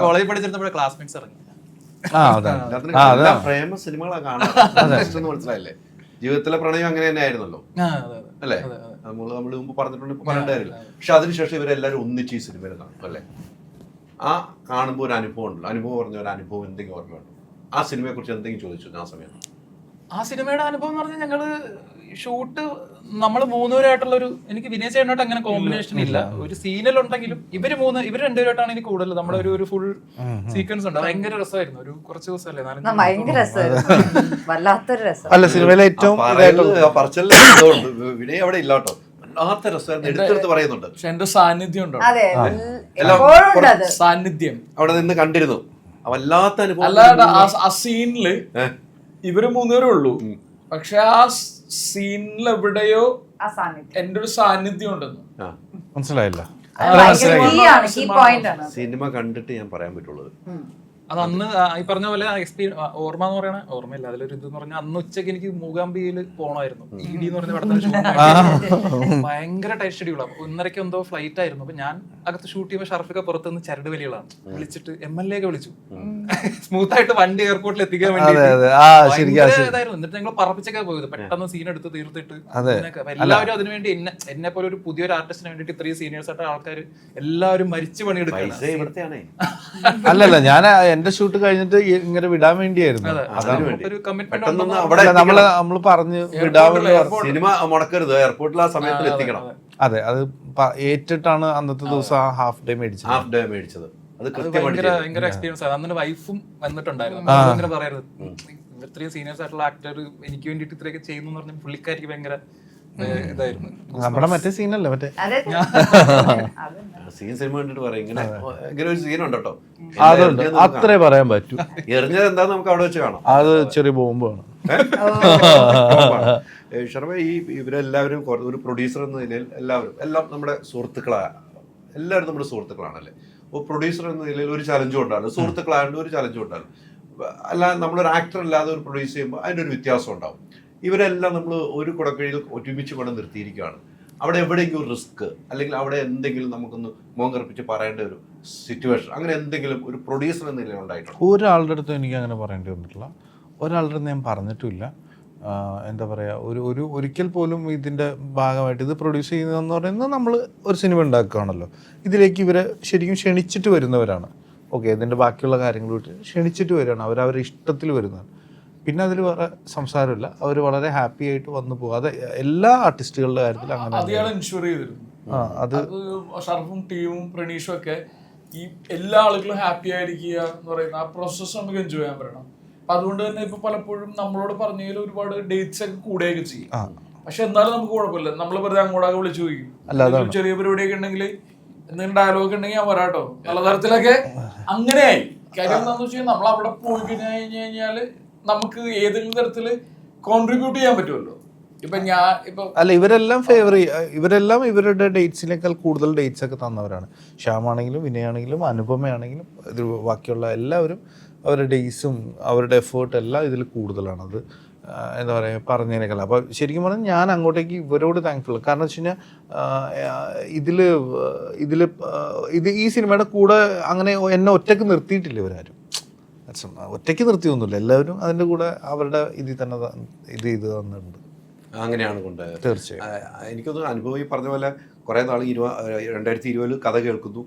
കോളേജ് പഠിച്ചിരുന്നപ്പോഴേ ക്ലാസ്മേറ്റ്സ് ഇറങ്ങി. പ്രേമ സിനിമകളാണ് കാണാൻ മനസ്സിലായില്ലേ? ജീവിതത്തിലെ പ്രണയം അങ്ങനെ തന്നെ ആയിരുന്നല്ലോ അല്ലേ? നമ്മൾ മുമ്പ് പറഞ്ഞിട്ടുണ്ട്, ഇപ്പൊ പറയേണ്ട കാര്യമില്ല. പക്ഷെ അതിനുശേഷം ഇവരെല്ലാവരും ഒന്നിച്ച് ഈ സിനിമയിൽ കാണും അല്ലേ? ആ കാണുമ്പോൾ ഒരു അനുഭവം ഉണ്ടല്ലോ. അനുഭവം പറഞ്ഞ ഒരു അനുഭവം എന്തെങ്കിലും ഓർമ്മയുണ്ടോ? ആ സിനിമയെ കുറിച്ച് എന്തെങ്കിലും ചോദിച്ചു ആ സമയത്ത്? ആ സിനിമയുടെ അനുഭവം എന്ന് പറഞ്ഞാൽ ഞങ്ങള് ഷൂട്ട് നമ്മൾ 3 പേരായിട്ടുള്ള ഒരു, എനിക്ക് വിനയ ചേട്ടനായിട്ട് അങ്ങനെ കോമ്പിനേഷൻ ഇല്ല. ഒരു സീനിലുണ്ടെങ്കിലും ഇവർ 2 എനിക്ക് കൂടുതൽ നമ്മുടെ ഒരു ഫുൾ സീക്വൻസ് ഉണ്ട്. ഭയങ്കര രസമായിരുന്നു. ഒരു കുറച്ച് ദിവസമല്ലേ, ഭയങ്കര രസമായിരുന്നു. വല്ലാത്തൊരു രസം. അല്ല സിനിമയിലെ ഏറ്റവും വിനയ അവിടെ ഇല്ലാട്ടോ. വല്ലാത്ത രസമായിരുന്നു. എടുത്തെടുത്ത് പറയുന്നുണ്ട്. പക്ഷെ എന്റെ സാന്നിധ്യം ഉണ്ടോ, സാന്നിധ്യം അവിടെ നിന്ന് കണ്ടിരുന്നു. വല്ലാത്ത അനുഭവം. അല്ലാണ്ട് ആ സീനില് ഇവര് 3 പേരേ ഉള്ളൂ. പക്ഷെ ആ സീനിൽ എവിടെയോ എന്റെ ഒരു സാന്നിധ്യം ഉണ്ടെന്ന് മനസ്സിലായില്ല. സിനിമ കണ്ടിട്ട് ഞാൻ പറയാൻ പറ്റുള്ളത്. അത് അന്ന് ഈ പറഞ്ഞ പോലെ ഓർമ്മ എന്ന് പറയണ ഓർമ്മയില്ല. അതിലൊരു ഇത് പറഞ്ഞാൽ അന്ന് ഉച്ചക്ക് എനിക്ക് മൂകാംബികയിൽ പോകണമായിരുന്നു. ED എന്ന് പറഞ്ഞ പടത്തിന് ഭയങ്കര ടൈറ്റ് ഷെഡ്യൂളാണ്. 1:30 എന്തോ ഫ്ലൈറ്റ് ആയിരുന്നു. അപ്പൊ ഞാൻ അകത്ത് ഷൂട്ട് ചെയ്യുമ്പോൾ ഷർഫിക്ക പുറത്തുനിന്ന് ചരട് വലികളാണ് വിളിച്ചിട്ട് MLA ഒക്കെ വിളിച്ചു സ്മൂത്ത് ആയിട്ട് വണ്ടി എയർപോർട്ടിൽ എത്തിക്കാൻ വേണ്ടി. എന്നിട്ട് ഞങ്ങൾ പറപ്പിച്ചൊക്കെ പോയത്. പെട്ടെന്ന് സീൻ എടുത്ത് തീർത്തിട്ട് എല്ലാവരും അതിനുവേണ്ടി എന്നെ പോലെ ഒരു പുതിയൊരു ആർട്ടിസ്റ്റിന് വേണ്ടിട്ട് ഇത്രയും സീനിയേഴ്സ് ആയിട്ട് ആൾക്കാർ എല്ലാവരും മരിച്ചു പണിയെടുക്കുകയാണ്. അല്ലല്ല, ഞാൻ എന്റെ ഷൂട്ട് കഴിഞ്ഞിട്ട് ഇങ്ങനെ വിടാൻ വേണ്ടിയായിരുന്നു. നമ്മള് പറഞ്ഞു സിനിമ മുടക്കരുത്, എയർപോർട്ടിൽ ആ സമയത്ത് എത്തിക്കണം. അതെ, അത് ഏറ്റിട്ടാണ് അന്നത്തെ ദിവസം ഹാഫ് ഡേ മേടിച്ചത്. അത് ഭയങ്കര എക്സ്പീരിയൻസ് ആണ്. അന്ന് വൈഫും വന്നിട്ടുണ്ടായിരുന്നു. അങ്ങനെ പറയരുത്, ഇത്രയും സീനിയേഴ്സ് ആയിട്ടുള്ള ആക്ടർ എനിക്ക് വേണ്ടിട്ട് ഇത്രയൊക്കെ ചെയ്യുന്നു പറഞ്ഞ പുള്ളിക്കാരിക്ക് ഭയങ്കര ഇതായിരുന്നു. നമ്മുടെ മറ്റേ സീനല്ലേ, മറ്റേ സീൻ സിനിമ കണ്ടിട്ട് പറയാം ഇങ്ങനെ ഒരു സീൻ ഉണ്ട് കേട്ടോ. അതുണ്ട്, അത്രേ പറയാൻ പറ്റൂ. എറിഞ്ഞത് എന്താന്ന് നമുക്ക് അവിടെ വെച്ച് കാണാം. അത് ചെറിയ ബോംബാണ്. ശർമ്മ, ഈ ഇവരെല്ലാവരും ഒരു പ്രൊഡ്യൂസർ എന്ന നിലയിൽ എല്ലാം നമ്മുടെ എല്ലാവരും നമ്മുടെ സുഹൃത്തുക്കളാണല്ലേ? പ്രൊഡ്യൂസർ എന്ന നിലയിൽ ഒരു ചലഞ്ചും ഉണ്ടാകും, സുഹൃത്തുക്കളായതുകൊണ്ട് ഒരു ചലഞ്ചും ഉണ്ടാകും. അല്ലാതെ നമ്മളൊരു ആക്ടർ അല്ലാതെ ഒരു പ്രൊഡ്യൂസ് ചെയ്യുമ്പോൾ അതിൻ്റെ ഒരു വ്യത്യാസം ഉണ്ടാവും. ഇവരെല്ലാം നമ്മൾ ഒരു കുടക്കീഴിൽ ഒരുമിച്ച് കൊണ്ട് നിർത്തിയിരിക്കുകയാണ്. അവിടെ എവിടെയെങ്കിലും റിസ്ക് അല്ലെങ്കിൽ അവിടെ എന്തെങ്കിലും നമുക്കൊന്ന് മോങ്കർപ്പിച്ച് പറയേണ്ട ഒരു സിറ്റുവേഷൻ, അങ്ങനെ എന്തെങ്കിലും ഒരു പ്രൊഡ്യൂസർ എന്ന നിലയിൽ ഉണ്ടായിട്ടുണ്ട്? ഒരാളുടെ അടുത്തും എനിക്ക് അങ്ങനെ പറയേണ്ടി വന്നിട്ടില്ല. ഒരാളുടെ അടുത്ത് ഞാൻ പറഞ്ഞിട്ടുമില്ല. എന്താ പറയുക, ഒരിക്കൽ പോലും ഇതിൻ്റെ ഭാഗമായിട്ട് ഇത് പ്രൊഡ്യൂസ് ചെയ്യുന്നതെന്ന് പറയുന്നത് നമ്മൾ ഒരു സിനിമ ഉണ്ടാക്കുകയാണല്ലോ, ഇതിലേക്ക് ഇവരെ ശരിക്കും ക്ഷണിച്ചിട്ട് വരുന്നവരാണ്. ഓക്കെ, ഇതിൻ്റെ ബാക്കിയുള്ള കാര്യങ്ങൾ വിട്ട് ക്ഷണിച്ചിട്ട് വരികയാണ്. അവരവരുടെ ഇഷ്ടത്തിൽ വരുന്നതാണ്. പിന്നെ അതിൽ വേറെ സംസാരമില്ല. അവർ വളരെ ഹാപ്പി ആയിട്ട് വന്നു പോകും. അത് എല്ലാ ആർട്ടിസ്റ്റുകളുടെ കാര്യത്തിൽ അങ്ങനെ ഇൻഷുർ ചെയ്തിരുന്നു. അത് ഷർഫും ടീമും പ്രണീഷും ഒക്കെ ഈ എല്ലാ ആളുകളും ഹാപ്പി ആയിരിക്കുക എന്ന് പറയുന്ന ആ പ്രോസസ്സ് നമുക്ക് എൻജോയ് ചെയ്യാൻ പറ്റണം. അപ്പൊ അതുകൊണ്ട് തന്നെ ഇപ്പൊ പലപ്പോഴും നമ്മളോട് പറഞ്ഞതിൽ ഒരുപാട് ഡേറ്റ്സ് ഒക്കെ കൂടുകയൊക്കെ ചെയ്യും. പക്ഷെ എന്നാലും നമുക്ക് കുഴപ്പമില്ല, നമ്മൾ വെറുതെ അങ്ങോട്ടൊക്കെ വിളിച്ചു ചോദിക്കും. ചെറിയ പരിപാടിയൊക്കെ ഉണ്ടെങ്കിൽ എന്തെങ്കിലും ഡയലോഗ് ഉണ്ടെങ്കിൽ ഞാൻ വരാട്ടോ പല തരത്തിലൊക്കെ. അങ്ങനെയായി കാര്യം എന്താണെന്ന് വെച്ചാൽ നമ്മൾ അവിടെ പോയി കഴിഞ്ഞാല് നമുക്ക് ഏതെങ്കിലും തരത്തില് കോൺട്രിബ്യൂട്ട് ചെയ്യാൻ പറ്റുമല്ലോ. അല്ല, ഇവരെല്ലാം ഇവരുടെ ഡേറ്റ്സിനേക്കാൾ കൂടുതൽ ഡേറ്റ്സ് ഒക്കെ തന്നവരാണ്. ശ്യാമാണെങ്കിലും വിനയാണെങ്കിലും അനുപമയാണെങ്കിലും ഇത് ബാക്കിയുള്ള എല്ലാവരും അവരുടെ ഡേയ്സും അവരുടെ എഫേർട്ട് എല്ലാം ഇതിൽ കൂടുതലാണ്. അത് എന്താ പറയുക, പറഞ്ഞതിനേക്കാൾ. അപ്പോൾ ശരിക്കും പറഞ്ഞാൽ ഞാൻ അങ്ങോട്ടേക്ക് ഇവരോട് താങ്ക്ഫുൾ. കാരണം വെച്ച് കഴിഞ്ഞാൽ ഈ സിനിമയുടെ കൂടെ അങ്ങനെ എന്നെ ഒറ്റയ്ക്ക് നിർത്തിയിട്ടില്ല ഇവരാരും. ഒറ്റയ്ക്ക് നിർത്തിയൊന്നുമില്ല, എല്ലാവരും അതിൻ്റെ കൂടെ അവരുടെ ഇതിൽ തന്നെ ഇത് ചെയ്ത് തന്നിട്ടുണ്ട്. അങ്ങനെയാണ് കൊണ്ടുപോയത്. തീർച്ചയായും എനിക്കൊന്ന് അനുഭവം ഈ പറഞ്ഞ പോലെ കുറേ നാൾ 2020 കഥ കേൾക്കുന്നു.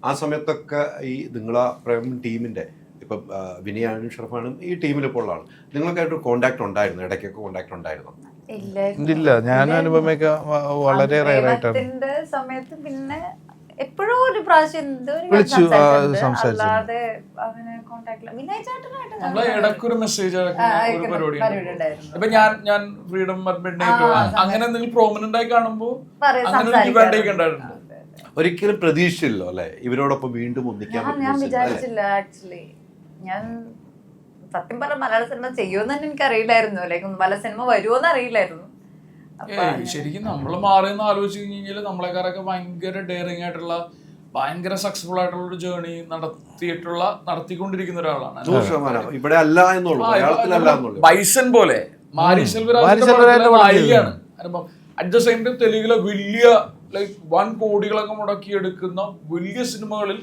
ആ സമയത്തൊക്കെ ഈ നിങ്ങളാ പ്രേം ടീമിൻ്റെ ഇപ്പം വിനയാനും ഷറഫാനും ഈ ടീമിൽ ഇപ്പോൾ ഉള്ളതാണ്, നിങ്ങൾക്കായിട്ട് കോൺടാക്ട് ഉണ്ടായിരുന്നു? ഇടയ്ക്കൊക്കെ കോൺടാക്ട് ഉണ്ടായിരുന്നു? ഇല്ല, ഞാൻ അനുപമയൊക്കെ വളരെ റയറായിട്ടാണ് പ്രേമത്തിന്റെ സമയത്ത് പിന്നെ എപ്പോഴും ഒരു പ്രാവശ്യം വിളിച്ചു, അല്ലാതെ അവനെ കോണ്ടാക്ട് വിനയ് ചേട്ടനായിട്ട് നമ്മളെ ഇടയ്ക്കൊരു മെസ്സേജ് ഒരു പരിപാടിയാണ്. ഇപ്പൊ ഞാൻ ഫ്രീഡം അങ്ങനെ എന്തെങ്കിലും പ്രോമിനന്റ് ആയി കാണുമ്പോ അങ്ങനെ ഒരു ഇവന്റ് ഒക്കെ ഉണ്ടായിട്ടുണ്ട്. ഒരിക്കലും പ്രതീക്ഷയില്ലോ അല്ലെ ഇവരോടൊപ്പം വീണ്ടും ഒന്നിക്കാൻ ഞാൻ പറ്റും? വിചാരിച്ചില്ല ആക്ച്വലി. ഞാൻ സത്യം പറഞ്ഞ മലയാള സിനിമ ചെയ്യുമെന്ന് തന്നെ എനിക്ക് അറിയില്ലായിരുന്നു, ലൈക്ക് മലയാള സിനിമ വരുമോന്ന് അറിയില്ലായിരുന്നു. ശരിക്കും നമ്മള് മാറിയെന്ന് ആലോചിച്ച് കഴിഞ്ഞാൽ നമ്മളെക്കാരൊക്കെ ഭയങ്കര ഡെയറിങ് ആയിട്ടുള്ള ഭയങ്കര സക്സസ്ഫുൾ ആയിട്ടുള്ള ഒരു ജേർണി നടത്തിക്കൊണ്ടിരിക്കുന്ന ഒരാളാണ്. 100% ഇവിടെ അല്ല എന്നുള്ളൂ, മലയാളത്തിലല്ല എന്നുള്ളൂ. ബൈസൺ പോലെ മാരി സെൽവരാജിന്റെ നായികയാണ്. അറ്റ് ദ സെയിം ടൈം തെലുങ്കിലെ വലിയ ലൈക്ക് 1 കോടികളൊക്കെ മുടക്കി എടുക്കുന്ന വലിയ സിനിമകളിൽ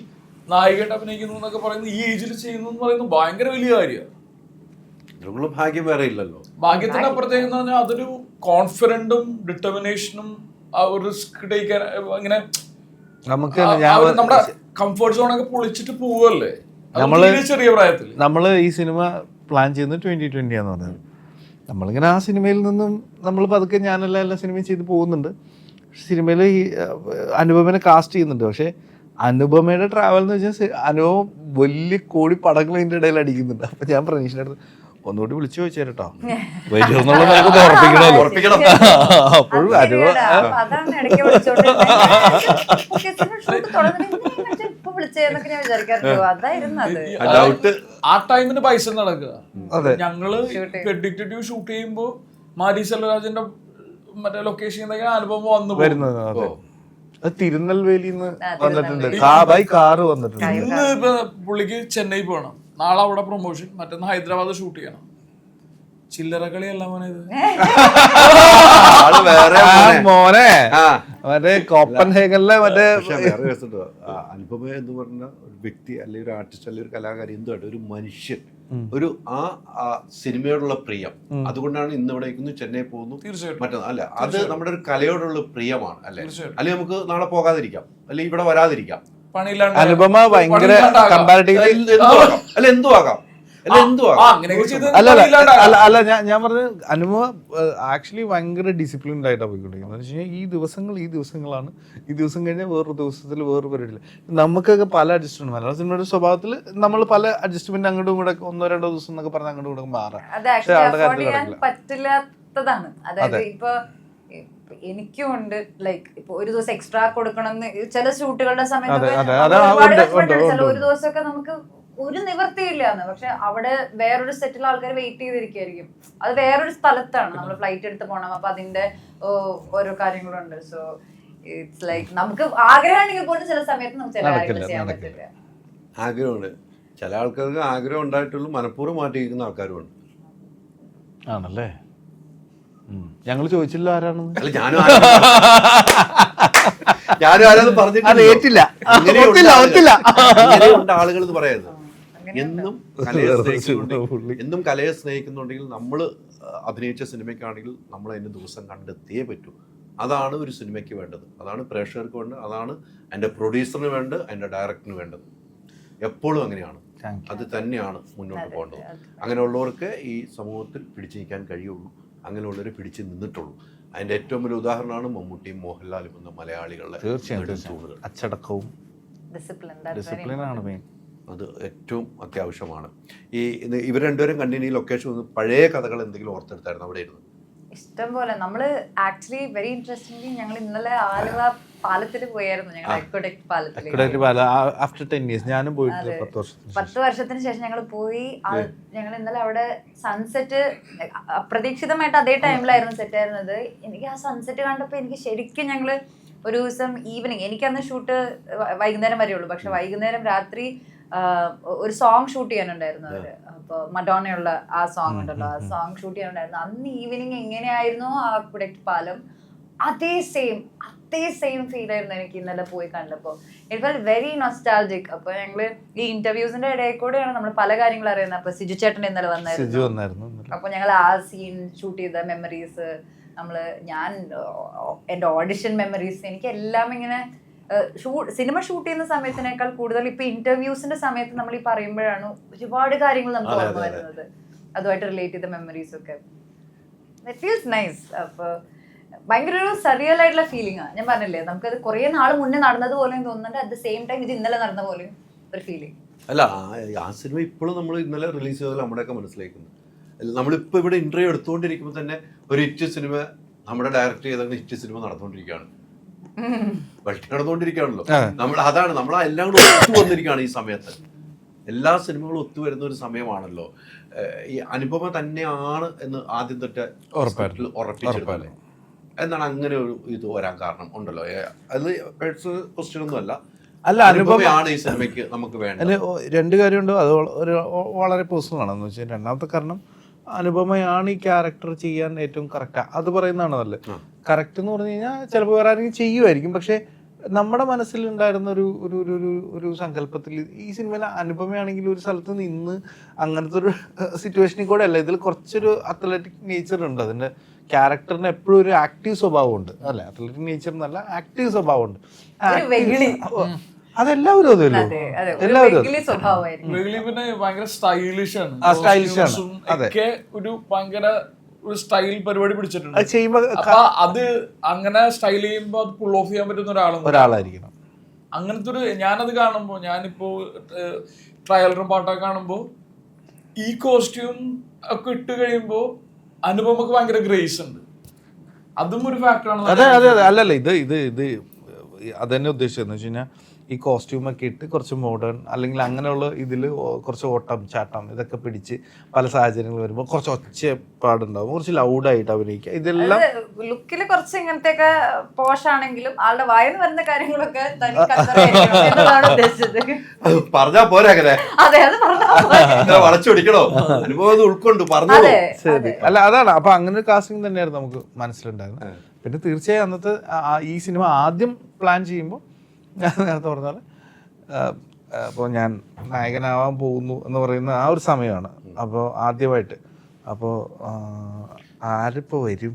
നായികയായിട്ട് അഭിനയിക്കുന്നു എന്നൊക്കെ പറയുന്നത്, ഈ ഏജിൽ ചെയ്യുന്നു എന്ന് പറയുന്നത് ഭയങ്കര വലിയ കാര്യമാണ്. ഭാഗ്യം വേറെ ഇല്ലല്ലോ. ഭാഗ്യത്തിന്റെ അപ്പുറത്തേക്ക് പറഞ്ഞാൽ അതൊരു കോൺഫിഡന്റും ഡിറ്റർമിനേഷനും ഒരു റിസ്ക് ടേക്കാൻ ഇങ്ങനെ നമുക്ക് നമ്മുടെ കംഫർട്ട് സോണൊക്കെ പൊളിച്ചിട്ട് പോവല്ലേ ചെറിയ പ്രായത്തിൽ. നമ്മൾ ഈ സിനിമ പ്ലാൻ ചെയ്യുന്നത് 2020 ആന്ന് പറഞ്ഞത്. നമ്മളിങ്ങനെ ആ സിനിമയിൽ നിന്നും നമ്മൾ പതുക്കെ എല്ലാ സിനിമയും ചെയ്ത് പോകുന്നുണ്ട്. സിനിമയിൽ ഈ അനുപമനെ കാസ്റ്റ് ചെയ്യുന്നുണ്ട്. പക്ഷേ അനുപമയുടെ ട്രാവൽ എന്ന് വെച്ചാൽ അനുപമ വലിയ കോടി പടങ്ങൾ അതിൻ്റെ ഇടയിൽ അടിക്കുന്നുണ്ട്. അപ്പം ഞാൻ പ്രനീഷിൻ്റെ അടുത്ത് ഒന്നുകൂടി വിളിച്ചു ചോദിച്ചു കേട്ടോ, വരുമെന്നുള്ള ഉറപ്പിക്കണം. അപ്പോഴും ആ ടൈമിന് പൈസ നടക്കുക. ഞങ്ങള് പ്രെഡിക്റ്റീവ് ഷൂട്ട് ചെയ്യുമ്പോ മാരി സെൽവരാജിന്റെ മറ്റേ ലൊക്കേഷൻ അനുഭവം വന്നു വരുന്നത് തിരുനെൽവേലിന്ന് വന്നിട്ടുണ്ട്, കാറ് വന്നിട്ടുണ്ട്. ഇന്ന് ഇപ്പൊ പുള്ളിക്ക് ചെന്നൈ പോകണം, നാളെ അവിടെ പ്രൊമോഷൻ, മറ്റന്നാൾ ഹൈദരാബാദ് ഷൂട്ട് ചെയ്യണം. ചില്ലറ കളിയല്ല മോനെ ഇത്. മോനെ മറ്റേ കോപ്പൻഹേഗനിലെ മറ്റേ അനുപമ എന്ന് പറഞ്ഞ ഒരു വ്യക്തി അല്ലെങ്കിൽ ഒരു ആർട്ടിസ്റ്റ് അല്ലെങ്കിൽ ഒരു കലാകാരി എന്തുമായിട്ട് ഒരു മനുഷ്യൻ, ഒരു ആ സിനിമയോടുള്ള പ്രിയം, അതുകൊണ്ടാണ് ഇന്ന് ഇവിടെ ഇരിക്കുന്നു, ചെന്നൈ പോകുന്നു. മറ്റൊന്ന് അല്ല, അത് നമ്മുടെ ഒരു കലയോടുള്ള പ്രിയമാണ് അല്ലെ. അല്ലെങ്കിൽ നമുക്ക് നാളെ പോകാതിരിക്കാം, അല്ലെങ്കിൽ ഇവിടെ വരാതിരിക്കാം. അനുപമ ഭയങ്കര കമ്പാരിറ്റീവ്ലി അല്ല എന്തും ആകാം. അല്ല ഞാൻ പറഞ്ഞത് അനുപമ ആക്ച്വലി ഭയങ്കര ഡിസിപ്ലിൻഡ് ആയിട്ടാണ് പോയിക്കൊണ്ടിരിക്കുന്നത്. എന്ന് വെച്ച് കഴിഞ്ഞാൽ ഈ ദിവസങ്ങളാണ്, ഈ ദിവസം കഴിഞ്ഞാൽ വേറൊരു ദിവസത്തിൽ വേറൊരു പരിപാടിയില്ല. നമുക്കൊക്കെ പല അഡ്ജസ്റ്റ്മെന്റ്, മലയാള സിനിമയുടെ സ്വഭാവത്തിൽ നമ്മൾ പല അഡ്ജസ്റ്റ്മെന്റ് അങ്ങോട്ടും കൂടെ 1-2 ദിവസം എന്നൊക്കെ പറഞ്ഞ് അങ്ങോട്ടും കൂടെ മാറാം. പറ്റില്ലാത്തതാണ്. അതായത് ഇപ്പൊ എനിക്കും ഉണ്ട്, ലൈക്ക് ഇപ്പൊ ഒരു ദിവസം എക്സ്ട്രാ കൊടുക്കണം ചില ഷൂട്ടുകളുടെ സമയത്ത് ഒരു ദിവസമൊക്കെ നമുക്ക് ഒരു നിവൃത്തിയില്ലാന്ന്. പക്ഷെ അവിടെ വേറൊരു സെറ്റിൽ ആൾക്കാർ വെയിറ്റ് ചെയ്തിരിക്കുകയായിരിക്കും. അത് വേറൊരു സ്ഥലത്താണ്, നമ്മൾ ഫ്ലൈറ്റ് എടുത്ത് പോകണം. അപ്പൊ അതിന്റെ ഓരോ കാര്യങ്ങളുണ്ട്. സോ ഇറ്റ്സ് ലൈക്ക് നമുക്ക് ആഗ്രഹമാണെങ്കിൽ പോലും ചില സമയത്ത് നമുക്ക് ചില കാര്യങ്ങൾ ചെയ്യാൻ പറ്റില്ല. ആഗ്രഹമുണ്ട്, ചില ആൾക്കാർക്ക് ആഗ്രഹം ഉണ്ടായിട്ടുള്ളൂ, മനഃപൂർവ്വം മാറ്റിയിരിക്കുന്ന ആൾക്കാരും ഉണ്ട്. ആണല്ലേ? ഞങ്ങൾ ചോദിച്ചില്ല ആരാണെന്ന്. അല്ല ഞാനും ആരാന്ന് പറഞ്ഞിട്ടില്ല. അങ്ങനെയുണ്ട് ആളുകൾ എന്ന് പറയുന്നത്. എന്നും കലയെ സ്നേഹിക്കുന്നുണ്ടെങ്കിൽ നമ്മൾ അഭിനയിച്ച സിനിമയ്ക്കാണെങ്കിൽ നമ്മൾ അതിന് ദിവസം കണ്ടെത്തിയേ പറ്റൂ. അതാണ് ഒരു സിനിമയ്ക്ക് വേണ്ടത്, അതാണ് പ്രേക്ഷകർക്ക് വേണ്ടത്, അതാണ് എൻ്റെ പ്രൊഡ്യൂസറിന് വേണ്ടത്, എൻ്റെ ഡയറക്ടറിന് വേണ്ടത്. എപ്പോഴും അങ്ങനെയാണ്, അത് തന്നെയാണ് മുന്നോട്ട് പോകേണ്ടത്. അങ്ങനെയുള്ളവർക്ക് ഈ സമൂഹത്തിൽ പിടിച്ചു നിൽക്കാൻ കഴിയുള്ളൂ, അങ്ങനെയുള്ളവർ പിടിച്ച് നിന്നിട്ടുള്ളൂ. അതിൻ്റെ ഏറ്റവും വലിയ ഉദാഹരണമാണ് മമ്മൂട്ടിയും മോഹൻലാലും എന്ന മലയാളികളുടെ അച്ചടക്കവും ഡിസിപ്ലിനാണ് മെയിൻ. അത് ഏറ്റവും അത്യാവശ്യമാണ്. ഇവർ രണ്ടുപേരും കണ്ടിന്യൂ ലൊക്കേഷൻ പഴയ കഥകൾ എന്തെങ്കിലും ഓർത്തെടുത്തായിരുന്നു അവിടെ ഇരുന്ന്? ഇഷ്ടം പോലെ. നമ്മള് ആക്ച്വലി വെരി ഇൻട്രസ്റ്റിംഗ്ലി ഞങ്ങൾ ഇന്നലെ ആലുവ പാലത്തിൽ പോയായിരുന്നു. ഞങ്ങൾ അക്വഡക്ട് പാലത്തിൽ ആഫ്റ്റർ 10 years ഞാനും പോയിട്ട് 10 വർഷത്തിന് ശേഷം ഞങ്ങൾ പോയി. ഞങ്ങൾ ഇന്നലെ അവിടെ സൺസെറ്റ് അപ്രതീക്ഷിതമായിട്ട് അതേ ടൈമിലായിരുന്നു സെറ്റ് ആയിരുന്നത്. എനിക്ക് ആ സൺസെറ്റ് കണ്ടപ്പോൾ എനിക്ക് ശരിക്കും ഞങ്ങള് ഒരു ദിവസം ഈവനിങ്, എനിക്കന്ന് ഷൂട്ട് വൈകുന്നേരം വരെ ഉള്ളൂ, പക്ഷെ വൈകുന്നേരം രാത്രി ഒരു സോങ് ഷൂട്ട് ചെയ്യാനുണ്ടായിരുന്നു അവര്. അപ്പൊ മഡോണയുള്ള ആ സോങ് ഉണ്ടല്ലോ, ആ സോങ് ഷൂട്ട് ചെയ്യാനുണ്ടായിരുന്നു. അന്ന് ഈവനിങ് എങ്ങനെയായിരുന്നു ആ അക്വഡക്ട് പാലം അതേ സെയിം ഫീൽ ആയിരുന്നു എനിക്ക് ഇന്നലെ പോയി കണ്ടപ്പോൾ. It felt very nostalgic. അപ്പൊ ഞങ്ങള് ഈ ഇന്റർവ്യൂസിന്റെ ഇടയിൽ കൂടെയാണ് നമ്മൾ പല കാര്യങ്ങൾ അറിയുന്നത്. അപ്പൊ സിജു ചേട്ടൻ ഇന്നലെ വന്നായിരുന്നു. അപ്പൊ ഞങ്ങൾ ആ സീൻ ഷൂട്ട് ചെയ്ത മെമ്മറീസ്, ഞാൻ എന്റെ ഓഡിഷൻ മെമ്മറീസ്, എനിക്ക് എല്ലാം ഇങ്ങനെ സിനിമ ഷൂട്ട് ചെയ്യുന്ന സമയത്തിനേക്കാൾ കൂടുതൽ ഇപ്പൊ ഇന്റർവ്യൂസിന്റെ സമയത്ത് നമ്മൾ ഈ പറയുമ്പോഴാണ് ഒരുപാട് കാര്യങ്ങൾ നമുക്ക് ഓർമ്മ വരുന്നത്. അതുമായിട്ട് റിലേറ്റ് ചെയ്ത മെമ്മറീസ് ഒക്കെ. It feels nice. അപ്പൊ ഭയങ്കര ഒരു സറിയൽ ആയിട്ടുള്ള ഫീലിംഗ് ആണ്. ഞാൻ പറഞ്ഞില്ലേ, നമുക്കത് കുറെ നാൾ മുന്നേ നടന്നത് പോലെയും തോന്നുന്നുണ്ട്, അറ്റ് ദ സെയിം ടൈം ഇത് ഇന്നലെ നടന്ന പോലെയും ഒരു ഫീലിംഗ്. അല്ല, ആ സിനിമ ഇപ്പോഴും നമ്മൾ ഇന്നലെ റിലീസ് ചെയ്തത് നമ്മുടെയൊക്കെ മനസ്സിലാക്കുന്നു. നമ്മളിപ്പോൾ ഇവിടെ ഇന്റർവ്യൂ എടുത്തുകൊണ്ടിരിക്കുമ്പോൾ തന്നെ ഒരു ഹിറ്റ് സിനിമ നമ്മുടെ ഡയറക്റ്റ് ചെയ്ത ഹിറ്റ് സിനിമ നടന്നുകൊണ്ടിരിക്കുകയാണ്, വഴി നടന്നുകൊണ്ടിരിക്കുകയാണല്ലോ. അതാണ് നമ്മൾ എല്ലാം കൂടെ ഒത്തു വന്നിരിക്കുകയാണ് ഈ സമയത്ത്. എല്ലാ സിനിമകളും ഒത്തുവരുന്ന ഒരു സമയമാണല്ലോ. ഈ അനുപമ തന്നെയാണ് എന്ന് ആദ്യം തൊട്ട് ഉറപ്പിച്ചെടുത്തല്ലേ. എന്താണ് അങ്ങനെ ഒരു ഇത് വരാൻ കാരണം ഉണ്ടല്ലോ? അത് പേഴ്സണൽ ക്വസ്റ്റ്യൻ ഒന്നും അല്ല. അനുപമയാണ് ഈ സിനിമയ്ക്ക് നമുക്ക് വേണ്ടത്. രണ്ട് കാര്യമുണ്ട്. അത് വളരെ പേഴ്സണൽ ആണെന്ന് വെച്ചാൽ, രണ്ടാമത്തെ കാരണം അനുപമയാണ് ഈ ക്യാരക്ടർ ചെയ്യാൻ ഏറ്റവും കറക്റ്റ്. അത് പറയുന്നതാണ് നല്ലത്. കറക്റ്റ് എന്ന് പറഞ്ഞു കഴിഞ്ഞാൽ ചിലപ്പോൾ വേറെ ആരെങ്കിലും ചെയ്യുമായിരിക്കും, പക്ഷെ നമ്മുടെ മനസ്സിലുണ്ടായിരുന്ന ഒരു സങ്കല്പത്തിൽ ഈ സിനിമയിൽ അനുപമയാണെങ്കിൽ ഒരു സ്ഥലത്ത് നിന്ന് അങ്ങനത്തെ ഒരു സിറ്റുവേഷനിൽ കൂടെ അല്ല. ഇതിൽ കുറച്ചൊരു അത്ലറ്റിക് നേച്ചർ ഉണ്ട്. അതിന്റെ ക്യാരക്ടറിന് എപ്പോഴും ഒരു ആക്റ്റീവ് സ്വഭാവമുണ്ട്, അല്ലെ? അത്ലറ്റിക് നേച്ചർ എന്നല്ല, ആക്റ്റീവ് സ്വഭാവമുണ്ട്. അതെല്ലാവരും അതല്ലോ, എല്ലാവരും പിന്നെ ഭയങ്കര സ്റ്റൈലിഷ് ആണ്. ഒരു ഭയങ്കര ഒരു സ്റ്റൈൽ പരിപാടി പിടിച്ചിട്ടുണ്ട്. അപ്പൊ അത് അങ്ങനെ സ്റ്റൈൽ ചെയ്യുമ്പോ അത് പുൾ ഓഫ് ചെയ്യാൻ പറ്റുന്ന ഒരാളായിരിക്കണം. അങ്ങനത്തെ ഒരു ഞാനത് കാണുമ്പോ, ഞാനിപ്പോ ട്രയലറും പാട്ടൊക്കെ കാണുമ്പോ ഈ കോസ്റ്റ്യൂം ഒക്കെ ഇട്ട് കഴിയുമ്പോ അനുപമക്ക് ഭയങ്കര ഗ്രേസ് ഉണ്ട്. അതും ഒരു ഫാക്ടറാണ്. അതെ അല്ലല്ല, ഇത് അതന്നെ ഉദ്ദേശിച്ചതെന്ന് വെച്ച് കഴിഞ്ഞാൽ ഈ കോസ്റ്റ്യൂമൊക്കെ ഇട്ട് കുറച്ച് മോഡേൺ അല്ലെങ്കിൽ അങ്ങനെയുള്ള ഇതിൽ കുറച്ച് ഓട്ടം ചാട്ടം ഇതൊക്കെ പിടിച്ച് പല സാഹചര്യങ്ങൾ വരുമ്പോൾ കുറച്ച് ഒച്ചപ്പാടുണ്ടാവും, കുറച്ച് ലൗഡായിട്ട് അഭിനയിക്കുക. ഇതെല്ലാം ലുക്കിൽ കുറച്ച് ഇങ്ങനത്തെയൊക്കെ പോഷാണെങ്കിലും ആളുടെ വായന്ന് വരുന്ന കാര്യങ്ങളൊക്കെ ഉദ്ദേശിച്ചത്. പറഞ്ഞാ പോരാ അങ്ങനെ. അതെ, അത് വളച്ചൊടിക്കണോ? അനുഭവം ഉൾക്കൊണ്ട് പറഞ്ഞു. അല്ല, അതാണ്. അപ്പൊ അങ്ങനെ ഒരു കാസ്റ്റിംഗ് തന്നെയായിരുന്നു നമുക്ക് മനസ്സിലുണ്ടായിരുന്നത്. പിന്നെ തീർച്ചയായും അന്നത്തെ ഈ സിനിമ ആദ്യം പ്ലാൻ ചെയ്യുമ്പോൾ ഞാൻ നേരത്തെ പറഞ്ഞാൽ അപ്പോൾ ഞാൻ നായകനാവാൻ പോകുന്നു എന്ന് പറയുന്ന ആ ഒരു സമയമാണ്. അപ്പോൾ ആദ്യമായിട്ട് അപ്പോൾ ആരിപ്പോൾ വരും,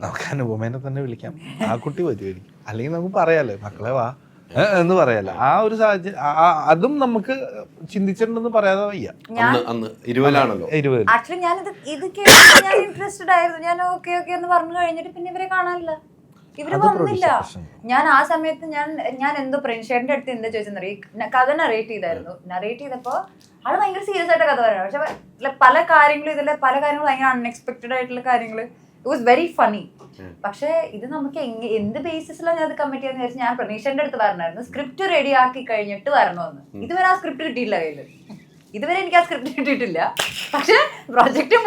നമുക്ക് അനുപമേനെ തന്നെ വിളിക്കാം, ആ കുട്ടി വരുമായിരിക്കും, അല്ലെങ്കിൽ നമുക്ക് പറയാമല്ലോ മക്കളെ വാ എന്ന് പറയാലോ. ആ ഒരു സാഹചര്യം അതും നമുക്ക് ചിന്തിച്ചിട്ടുണ്ടെന്ന് പറയാതെ വയ്യ. ആക്ച്വലി ഞാനിത് കേട്ടിട്ട് ഞാൻ ഇൻട്രസ്റ്റഡ് ആയിരുന്നു. ഞാൻ ഓക്കെ എന്ന് പറഞ്ഞു കഴിഞ്ഞിട്ട് പിന്നെ ഇവരെ കാണാനില്ല, ഇവര് വന്നില്ല. ഞാൻ ആ സമയത്ത് ഞാൻ എന്തോ പ്രിൻഷേട്ടന്റെ അടുത്ത് എന്താ ചോദിച്ചെന്നറിയ, കഥ നറേറ്റ് ചെയ്തായിരുന്നു. നറേറ്റ് ചെയ്തപ്പോ ആള് ഭയങ്കര സീരിയസ് ആയിട്ട് കഥ പറയാം. പക്ഷെ പല കാര്യങ്ങളും ഭയങ്കര അൺഎക്സ്പെക്ടഡ് ആയിട്ടുള്ള കാര്യങ്ങൾ. It was very funny. പക്ഷെ ഇത് നമുക്ക് എന്ത് ബേസിസിലാണ് ഞാൻ അത് കമ്മിറ്റ് ചെയ്യാന്ന് വിചാരിച്ചു. ഞാൻ പ്രണീഷന്റെ അടുത്ത് പറഞ്ഞായിരുന്നു സ്ക്രിപ്റ്റ് റെഡി ആക്കി കഴിഞ്ഞിട്ട് വരണമെന്ന്. ഇതുവരെ ആ സ്ക്രിപ്റ്റ് കിട്ടിയില്ല കയ്യില്. ഇതുവരെ എനിക്ക് ആ സ്ക്രിപ്റ്റ് കിട്ടിയിട്ടില്ല. പക്ഷെ പ്രൊജക്ട്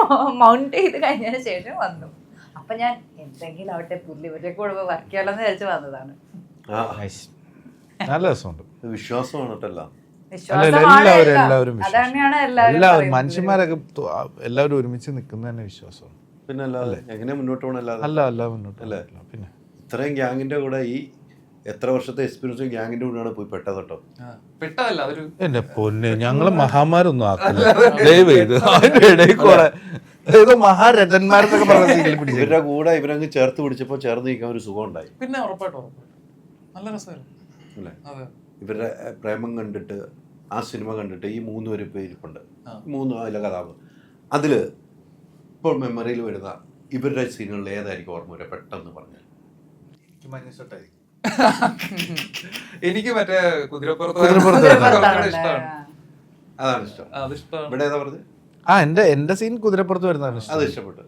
മൗണ്ട് ചെയ്ത് കഴിഞ്ഞതിന് ശേഷം വന്നു. അപ്പൊ ഞാൻ എന്തെങ്കിലും ആവട്ടെ പുല്ല് ഇവരുടെ കൂടെ വർക്ക് ചെയ്യാമെന്ന് വിചാരിച്ചു വന്നതാണ്. നല്ല രസമുണ്ട്. വിശ്വാസമാണ്. എല്ലാവരും മനുഷ്യന്മാരൊക്കെ എല്ലാവരും ഒരുമിച്ച് നിൽക്കുന്ന തന്നെ വിശ്വാസമാണ്. പിന്നെ അല്ലാതെ എങ്ങനെ മുന്നോട്ട് പോകണം? അല്ല മുന്നോട്ട് അല്ലേ. പിന്നെ ഇത്രയും ഗ്യാങ്ങിന്റെ കൂടെ ഈ എത്ര വർഷത്തെ എക്സ്പീരിയൻസ് ഗ്യാങ്ങിന്റെ കൂടെയാണ് പോയി പെട്ടത് കേട്ടോ. പെട്ടതല്ല, അതൊരു എന്റെ പൊന്നെ, ഞങ്ങള് മഹാമാരൊന്നും ആക്കില്ല ദയവ് ചെയ്ത്. അതിന്റെ ഇടയിൽ കൂടെ ഏതോ മഹാരഥന്മാരെന്നൊക്കെ പറഞ്ഞ ഇവരുടെ കൂടെ ഇവരങ്ങ് ചേർത്ത് പിടിച്ചപ്പോ ചേർന്ന് നിൽക്കാൻ ഒരു സുഖം ഉണ്ടായി. പിന്നെ ഉറപ്പായിട്ടും നല്ല രസമായിരുന്നു അല്ലേ? ഇവരുടെ പ്രേമം കണ്ടിട്ട്, ആ സിനിമ കണ്ടിട്ട് ഈ 3 പേര് ഇരിപ്പുണ്ട്. 3 അതിലെ കഥാപാത്രം. അതില് ഇപ്പോൾ മെമ്മറിയിൽ വരുന്ന ഇവരുടെ സീനുകളിൽ ഏതായിരിക്കും ഓർമ്മ വരെ പെട്ടെന്ന് പറഞ്ഞാൽ? എനിക്ക് മറ്റേ കുതിരപ്പുറത്ത് അതാണ് ഇഷ്ടം. ഇവിടെ ഏതാ പറഞ്ഞത്? എന്റെ സീൻ കുതിരപ്പുറത്ത് വരുന്നതാണ് അത് ഇഷ്ടപ്പെട്ടു.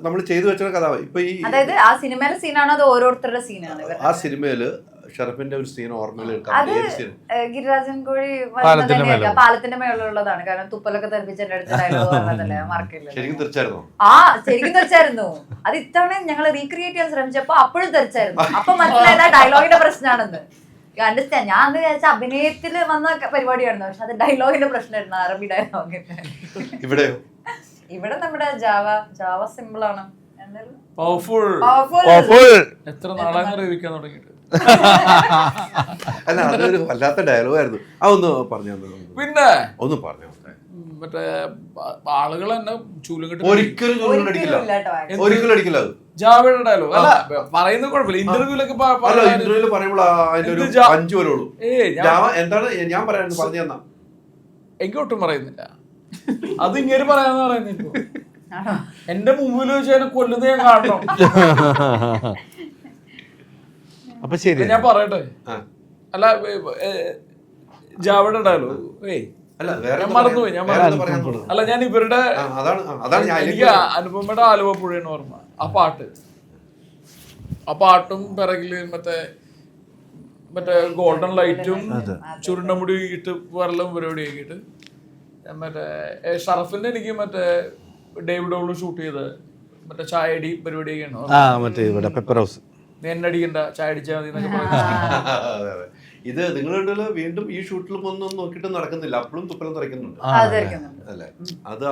നമ്മൾ ചെയ്തു വെച്ച കഥ ഇപ്പൊ ഈ അതായത് ആ സിനിമയിലെ സീനാണോ അത് ഓരോരുത്തരുടെ സീനാണ്? ആ സിനിമയില് ഷറഫിന്റെ ഒരു സീൻ ഓർമ്മയിൽ ഗിരിരാജൻ കോഴി പാലത്തിന്റെ മേളിലുള്ളതാണ്. കാരണം തുപ്പലൊക്കെ തെറിപ്പിച്ച് എന്റെ അടുത്ത് ഡയലോഗ് പറഞ്ഞതല്ലേ, മറക്കില്ല. ശരിക്കും തെറിച്ചായിരുന്നോ? ശരിക്കും തെറിച്ചായിരുന്നു. അത് ഇത്തവണ ഞങ്ങൾ റീക്രിയേറ്റ് ചെയ്യാൻ ശ്രമിച്ചപ്പോ അപ്പോഴും തെറിച്ചായിരുന്നു. അപ്പൊ മനസ്സിലായത് ഡയലോഗിന്റെ പ്രശ്നമാണെന്ന്. അണ്ടർസ്റ്റാൻഡ്. ഞാൻ അന്ന് വിചാരിച്ച അഭിനയത്തിൽ വന്ന പരിപാടിയായിരുന്നു, പക്ഷെ അത് ഡയലോഗിന്റെ പ്രശ്നമായിരുന്നു, അറബി ഡയലോഗിന്റെ. ഇവിടെ നമ്മുടെ ജാവ സിമ്പിൾ ആണ്. Powerful Powerful. എത്ര നാളായി അറിയിക്കാൻ തുടങ്ങിയിട്ട്. അല്ല അതൊരു വല്ലാത്ത ഡയലോഗായിരുന്നു. അതൊന്ന് പറഞ്ഞു പിന്നെ ഒന്ന് പറഞ്ഞു. മറ്റേ ആളുകൾ തന്നെ ചൂലും കിട്ടി ഒരിക്കലും ചൂലും അടിക്കില്ല, ഒരിക്കലും ഇല്ല കേട്ടോ. ഒരിക്കലും അടിക്കില്ല. അത് ജാവേഡ് ഡയലോഗ് അല്ല പറയുന്നത് കുഴപ്പമില്ല. ഇന്റർവ്യൂലൊക്കെ അല്ല ഇന്റർവ്യൂല് പറയുമ്പോൾ അതിന്റെ ഒരു 5 വരെയുള്ളൂ. എന്താണ് ഞാൻ പറയാൻ പറഞ്ഞു തന്നാ എനിക്ക് ഒട്ടും പറയുന്നില്ല. അത് ഇങ്ങനെ പറയാന്ന് പറയുന്നില്ല. എന്റെ മുമ്പിൽ വെച്ച് അതിനെ കൊല്ലുന്നത് ഞാൻ കാണണം. അപ്പൊ ശരി ഞാൻ പറയട്ടെ. അല്ല ജാവേഡ് ഡയലോഗ് അല്ല വേറെ ഞാൻ മറന്നുപോയി. അല്ല ഞാൻ ഇവരുടെ എനിക്ക് അനുപമയുടെ ആലുവ പുഴയാണ് ഓർമ്മ. ആ പാട്ടും പിറകില് മറ്റേ ഗോൾഡൻ ലൈറ്റും ചുരുണ്ടമുടി ഇട്ട് വരലും പരിപാടി ആക്കിയിട്ട് മറ്റേ ഷറഫിന്റെ എനിക്ക് മറ്റേ ഡേവിഡ് ഓള് ഷൂട്ട് ചെയ്ത് മറ്റേ ചായടി പരിപാടിയൊക്കെയാണ്. മറ്റേ ഇവിടെ പെപ്പർ ഹൗസ് നീ എന്നെ അടിക്കണ്ട ചായ അടിച്ചാൽ മതി എന്നൊക്കെ പറയുന്നത്. ഇത് നിങ്ങളുടെ വീണ്ടും ഈ ഷൂട്ടിൽ ഒന്നും നോക്കിയിട്ട് നടക്കുന്നില്ല. അപ്പോഴും തുപ്പലം തെറിക്കുന്നുണ്ട് അല്ലേ? അത്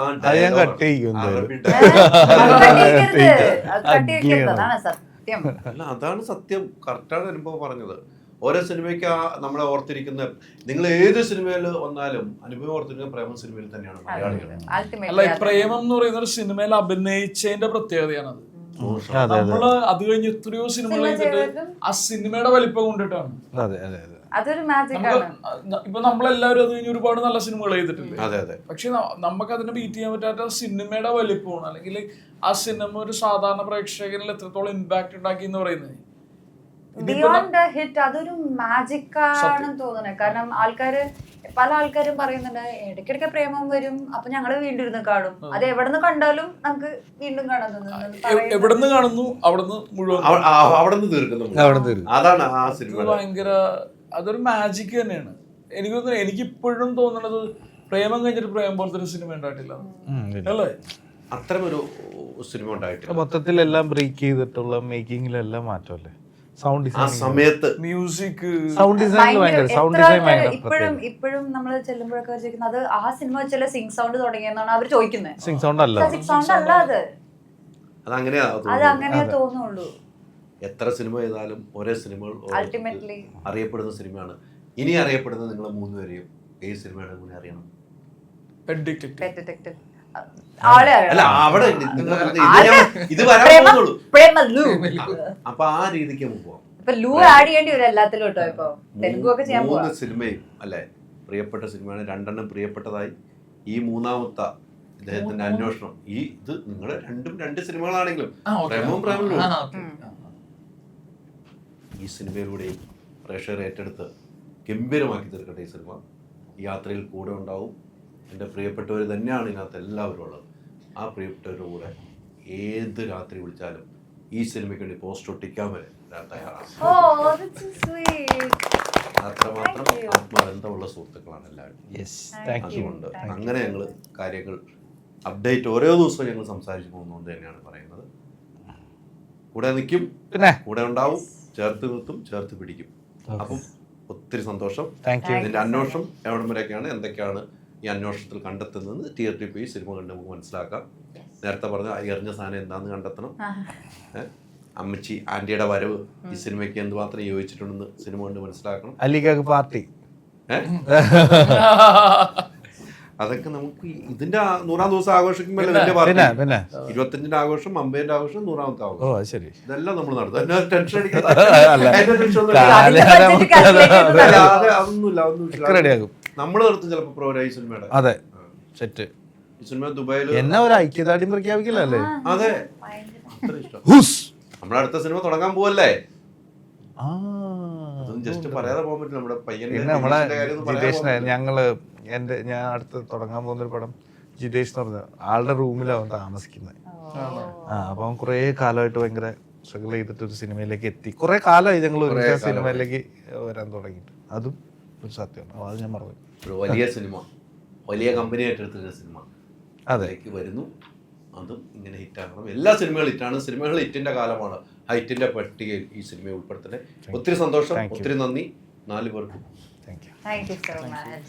ഞാൻ കട്ട് ചെയ്യും. അല്ല അതാണ് സത്യം. കറക്റ്റാണ് അനുഭവം പറഞ്ഞത്. ഓരോ സിനിമയ്ക്ക് നമ്മളെ ഓർത്തിരിക്കുന്ന, നിങ്ങൾ ഏത് സിനിമയിൽ വന്നാലും അനുഭവം ഓർത്തിരിക്കുന്ന പ്രേമം സിനിമയിൽ തന്നെയാണ് മലയാളികൾ. അല്ല ഈ പ്രേമം എന്ന് പറയുന്ന ഒരു സിനിമയിൽ അഭിനയിച്ചതിന്റെ പ്രത്യേകതയാണത്. നമ്മള് അത് കഴിഞ്ഞ് എത്രയോ സിനിമകൾ ചെയ്തിട്ട് ആ സിനിമയുടെ വലിപ്പം കൊണ്ടിട്ടാണ്. അതൊരു മാജിക് ആണ്. ഇപ്പൊ നമ്മളെല്ലാവരും അത് കഴിഞ്ഞ് ഒരുപാട് നല്ല സിനിമകൾ ചെയ്തിട്ടില്ലേ? പക്ഷെ നമുക്ക് അതിനെ ബീറ്റ് ചെയ്യാൻ പറ്റാത്ത സിനിമയുടെ വലിപ്പമാണ്. അല്ലെങ്കിൽ ആ സിനിമ ഒരു സാധാരണ പ്രേക്ഷകരിൽ എത്രത്തോളം ഇമ്പാക്ട് ഉണ്ടാക്കി എന്ന് പറയുന്നത്. ബിയോണ്ട് ദ ഹിറ്റ് അതൊരു മാജിക് ആണെന്ന് തോന്നുന്നത്. കാരണം പല ആൾക്കാരും പറയുന്നുണ്ട് ഇടയ്ക്കിടയ്ക്ക് പ്രേമം വരും, അപ്പൊ ഞങ്ങള് വീണ്ടും ഇരുന്ന് കാണും. അത് എവിടെന്ന് കണ്ടാലും നമുക്ക് വീണ്ടും കാണാൻ തോന്നുന്നു. എവിടെന്ന് കാണുന്നു അവിടുന്ന് മുഴുവൻ അവിടുന്ന് തീർക്കുന്നു. അതാണ് ആ സിനിമ ഭയങ്കര അതൊരു മാജിക് തന്നെയാണ്. എനിക്ക് തോന്നുന്നത്, എനിക്കിപ്പോഴും തോന്നുന്നത് പ്രേമം കഴിഞ്ഞിട്ട് പ്രേമം പോലത്തെ ഒരു സിനിമ ഉണ്ടായിട്ടില്ല അല്ലേ? അത്തരമൊരു സിനിമ ഉണ്ടായിട്ടില്ല. മൊത്തത്തിൽ എല്ലാം ബ്രേക്ക് ചെയ്തിട്ടുള്ള മേക്കിങ്ങിലെല്ലാം മാറ്റമല്ലേ? സൗണ്ട് ആ സമയത്ത് മ്യൂസിക്, സൗണ്ട് ഡിസൈൻ ഇപ്പോഴും നമ്മൾ ചെല്ലുമ്പോഴൊക്കെ ചോദിക്കുന്നത് അത് ആ സിനിമ വെച്ചല്ലേ സിംഗ് സൗണ്ട് തുടങ്ങിയെന്നാണ് അവർ ചോദിക്കുന്നത്. സിംഗ് സൗണ്ട് അല്ല, സിംഗ് സൗണ്ട് അല്ല, അത് അങ്ങനെയാ തോന്നുള്ളൂ. എത്ര സിനിമ ചെയ്താലും ഒരേ സിനിമകൾ അൾട്ടിമേറ്റ്ലി അറിയപ്പെടുന്ന സിനിമയാണ്. ഇനി അറിയപ്പെടുന്നത് നിങ്ങൾ 3 പേരെയും ഏത് സിനിമയാണ് കൂടി അറിയണം. അല്ല അവിടെ ഇത് വരാൻ പോകുന്നുള്ളൂ. അപ്പൊ ആ രീതിക്ക് നമുക്ക് പോവാം. ഇപ്പൊ ലൂ ആഡ് ചെയ്യേണ്ടി വരും എല്ലാത്തിലും കേട്ടോ. ഇപ്പൊ തെലുങ്കു ഒക്കെ ചെയ്യാൻ പോവാ. 3 സിനിമയും അല്ലെ പ്രിയപ്പെട്ട സിനിമയാണ്. 2 പ്രിയപ്പെട്ടതായി. ഈ 3ാമത്തെ ഇദ്ദേഹത്തിന്റെ അന്വേഷണം. ഇത് നിങ്ങളുടെ 2 സിനിമകളാണെങ്കിലും പ്രേമവും ഈ സിനിമയിലൂടെയും പ്രേക്ഷകർ ഏറ്റെടുത്ത് ഗംഭീരമാക്കി തീർക്കട്ടെ. ഈ സിനിമ ഈ യാത്രയിൽ കൂടെ ഉണ്ടാവും. എൻ്റെ പ്രിയപ്പെട്ടവർ തന്നെയാണ് ഇതിനകത്ത് എല്ലാവരും ഉള്ളത്. ആ പ്രിയപ്പെട്ടവരുടെ കൂടെ ഏത് രാത്രി വിളിച്ചാലും ഈ സിനിമയ്ക്ക് വേണ്ടി പോസ്റ്റ് ഒട്ടിക്കാൻ വരെ ഞാൻ തയ്യാറാണ്. അത്രമാത്രം ആത്മബന്ധമുള്ള സുഹൃത്തുക്കളാണ് എല്ലാവരും. അതുകൊണ്ട് അങ്ങനെ ഞങ്ങൾ കാര്യങ്ങൾ അപ്ഡേറ്റ് ഓരോ ദിവസവും ഞങ്ങൾ സംസാരിച്ചു പോകുന്നതുകൊണ്ട് തന്നെയാണ് പറയുന്നത്. കൂടെ നിൽക്കും, കൂടെ ഉണ്ടാവും, ചേർത്ത് നിർത്തും, ചേർത്ത് പിടിക്കും. അപ്പം ഒത്തിരി സന്തോഷം. ഇതിൻ്റെ അന്വേഷണം എവിടം വരെയൊക്കെയാണ്, എന്തൊക്കെയാണ് ഈ അന്വേഷണത്തിൽ കണ്ടെത്തുന്നത് തിയേറ്ററിൽ പോയി സിനിമ കണ്ട് നമുക്ക് മനസ്സിലാക്കാം. നേരത്തെ പറഞ്ഞ എറിഞ്ഞ സാധനം എന്താന്ന് കണ്ടെത്തണം. അമ്മച്ചി ആന്റിയുടെ വരവ് ഈ സിനിമയ്ക്ക് എന്തുമാത്രം യോജിച്ചിട്ടുണ്ടെന്ന് സിനിമ കൊണ്ട് മനസ്സിലാക്കണം. അലിഗാഗ് പാർട്ടി അതൊക്കെ നമുക്ക് ഇതിന്റെ 100ാം ദിവസം ആഘോഷിക്കുമ്പോൾ 25ന്റെ ആഘോഷം, അമ്പതിന്റെ ആഘോഷം, 100ാമത്തെ ആഘോഷം, ഇതെല്ലാം നമ്മൾ നടത്തും. ടെൻഷൻ അതൊന്നുമില്ല. നമ്മൾ നടത്തും ചിലപ്പോ പ്രോഗ്രാം ഈ സിനിമയുടെ. അതെ, സെറ്റ് ഈ സിനിമ ദുബായിൽ എന്നാ ഒരു ഐക്യദാർഢ്യം പ്രഖ്യാപിക്കില്ലല്ലേ? അതെ, അത്ര ഇഷ്ടം. നമ്മുടെ അടുത്ത സിനിമ തുടങ്ങാൻ പോവല്ലേ? അതൊന്നും ജസ്റ്റ് പറയാതെ പോകാൻ പറ്റില്ല. നമ്മുടെ പയ്യനെ ഞാൻ അടുത്ത് തുടങ്ങാൻ പോകുന്നൊരു പടം ജിതേഷ് എന്ന് പറഞ്ഞ ആളുടെ റൂമിലാണ് താമസിക്കുന്നത്. അപ്പൊ അവൻ കുറെ കാലമായിട്ട് ഭയങ്കര സ്ട്രഗിൾ ചെയ്തിട്ട് ഒരു സിനിമയിലേക്ക് എത്തി. കുറെ കാലമായി ഞങ്ങൾ ഒരു സിനിമയിലേക്ക് വരാൻ തുടങ്ങിയിട്ട്. അതും ഒരു സത്യമാണ്. അത് ഞാൻ പറഞ്ഞു. ഒരു വലിയ സിനിമ, വലിയ കമ്പനി ഏറ്റെടുത്തിരുന്ന സിനിമ അതിലേക്ക് വരുന്നു. അതും ഇങ്ങനെ ഹിറ്റാകണം. എല്ലാ സിനിമകളും ഹിറ്റാണ്. സിനിമകൾ ഹിറ്റിന്റെ കാലമാണ്. ഹൈറ്റിന്റെ പട്ടികയിൽ ഈ സിനിമയെ ഉൾപ്പെടുത്തണേ. ഒത്തിരി സന്തോഷം, ഒത്തിരി നന്ദി 4 പേർക്കും. Thank you so much.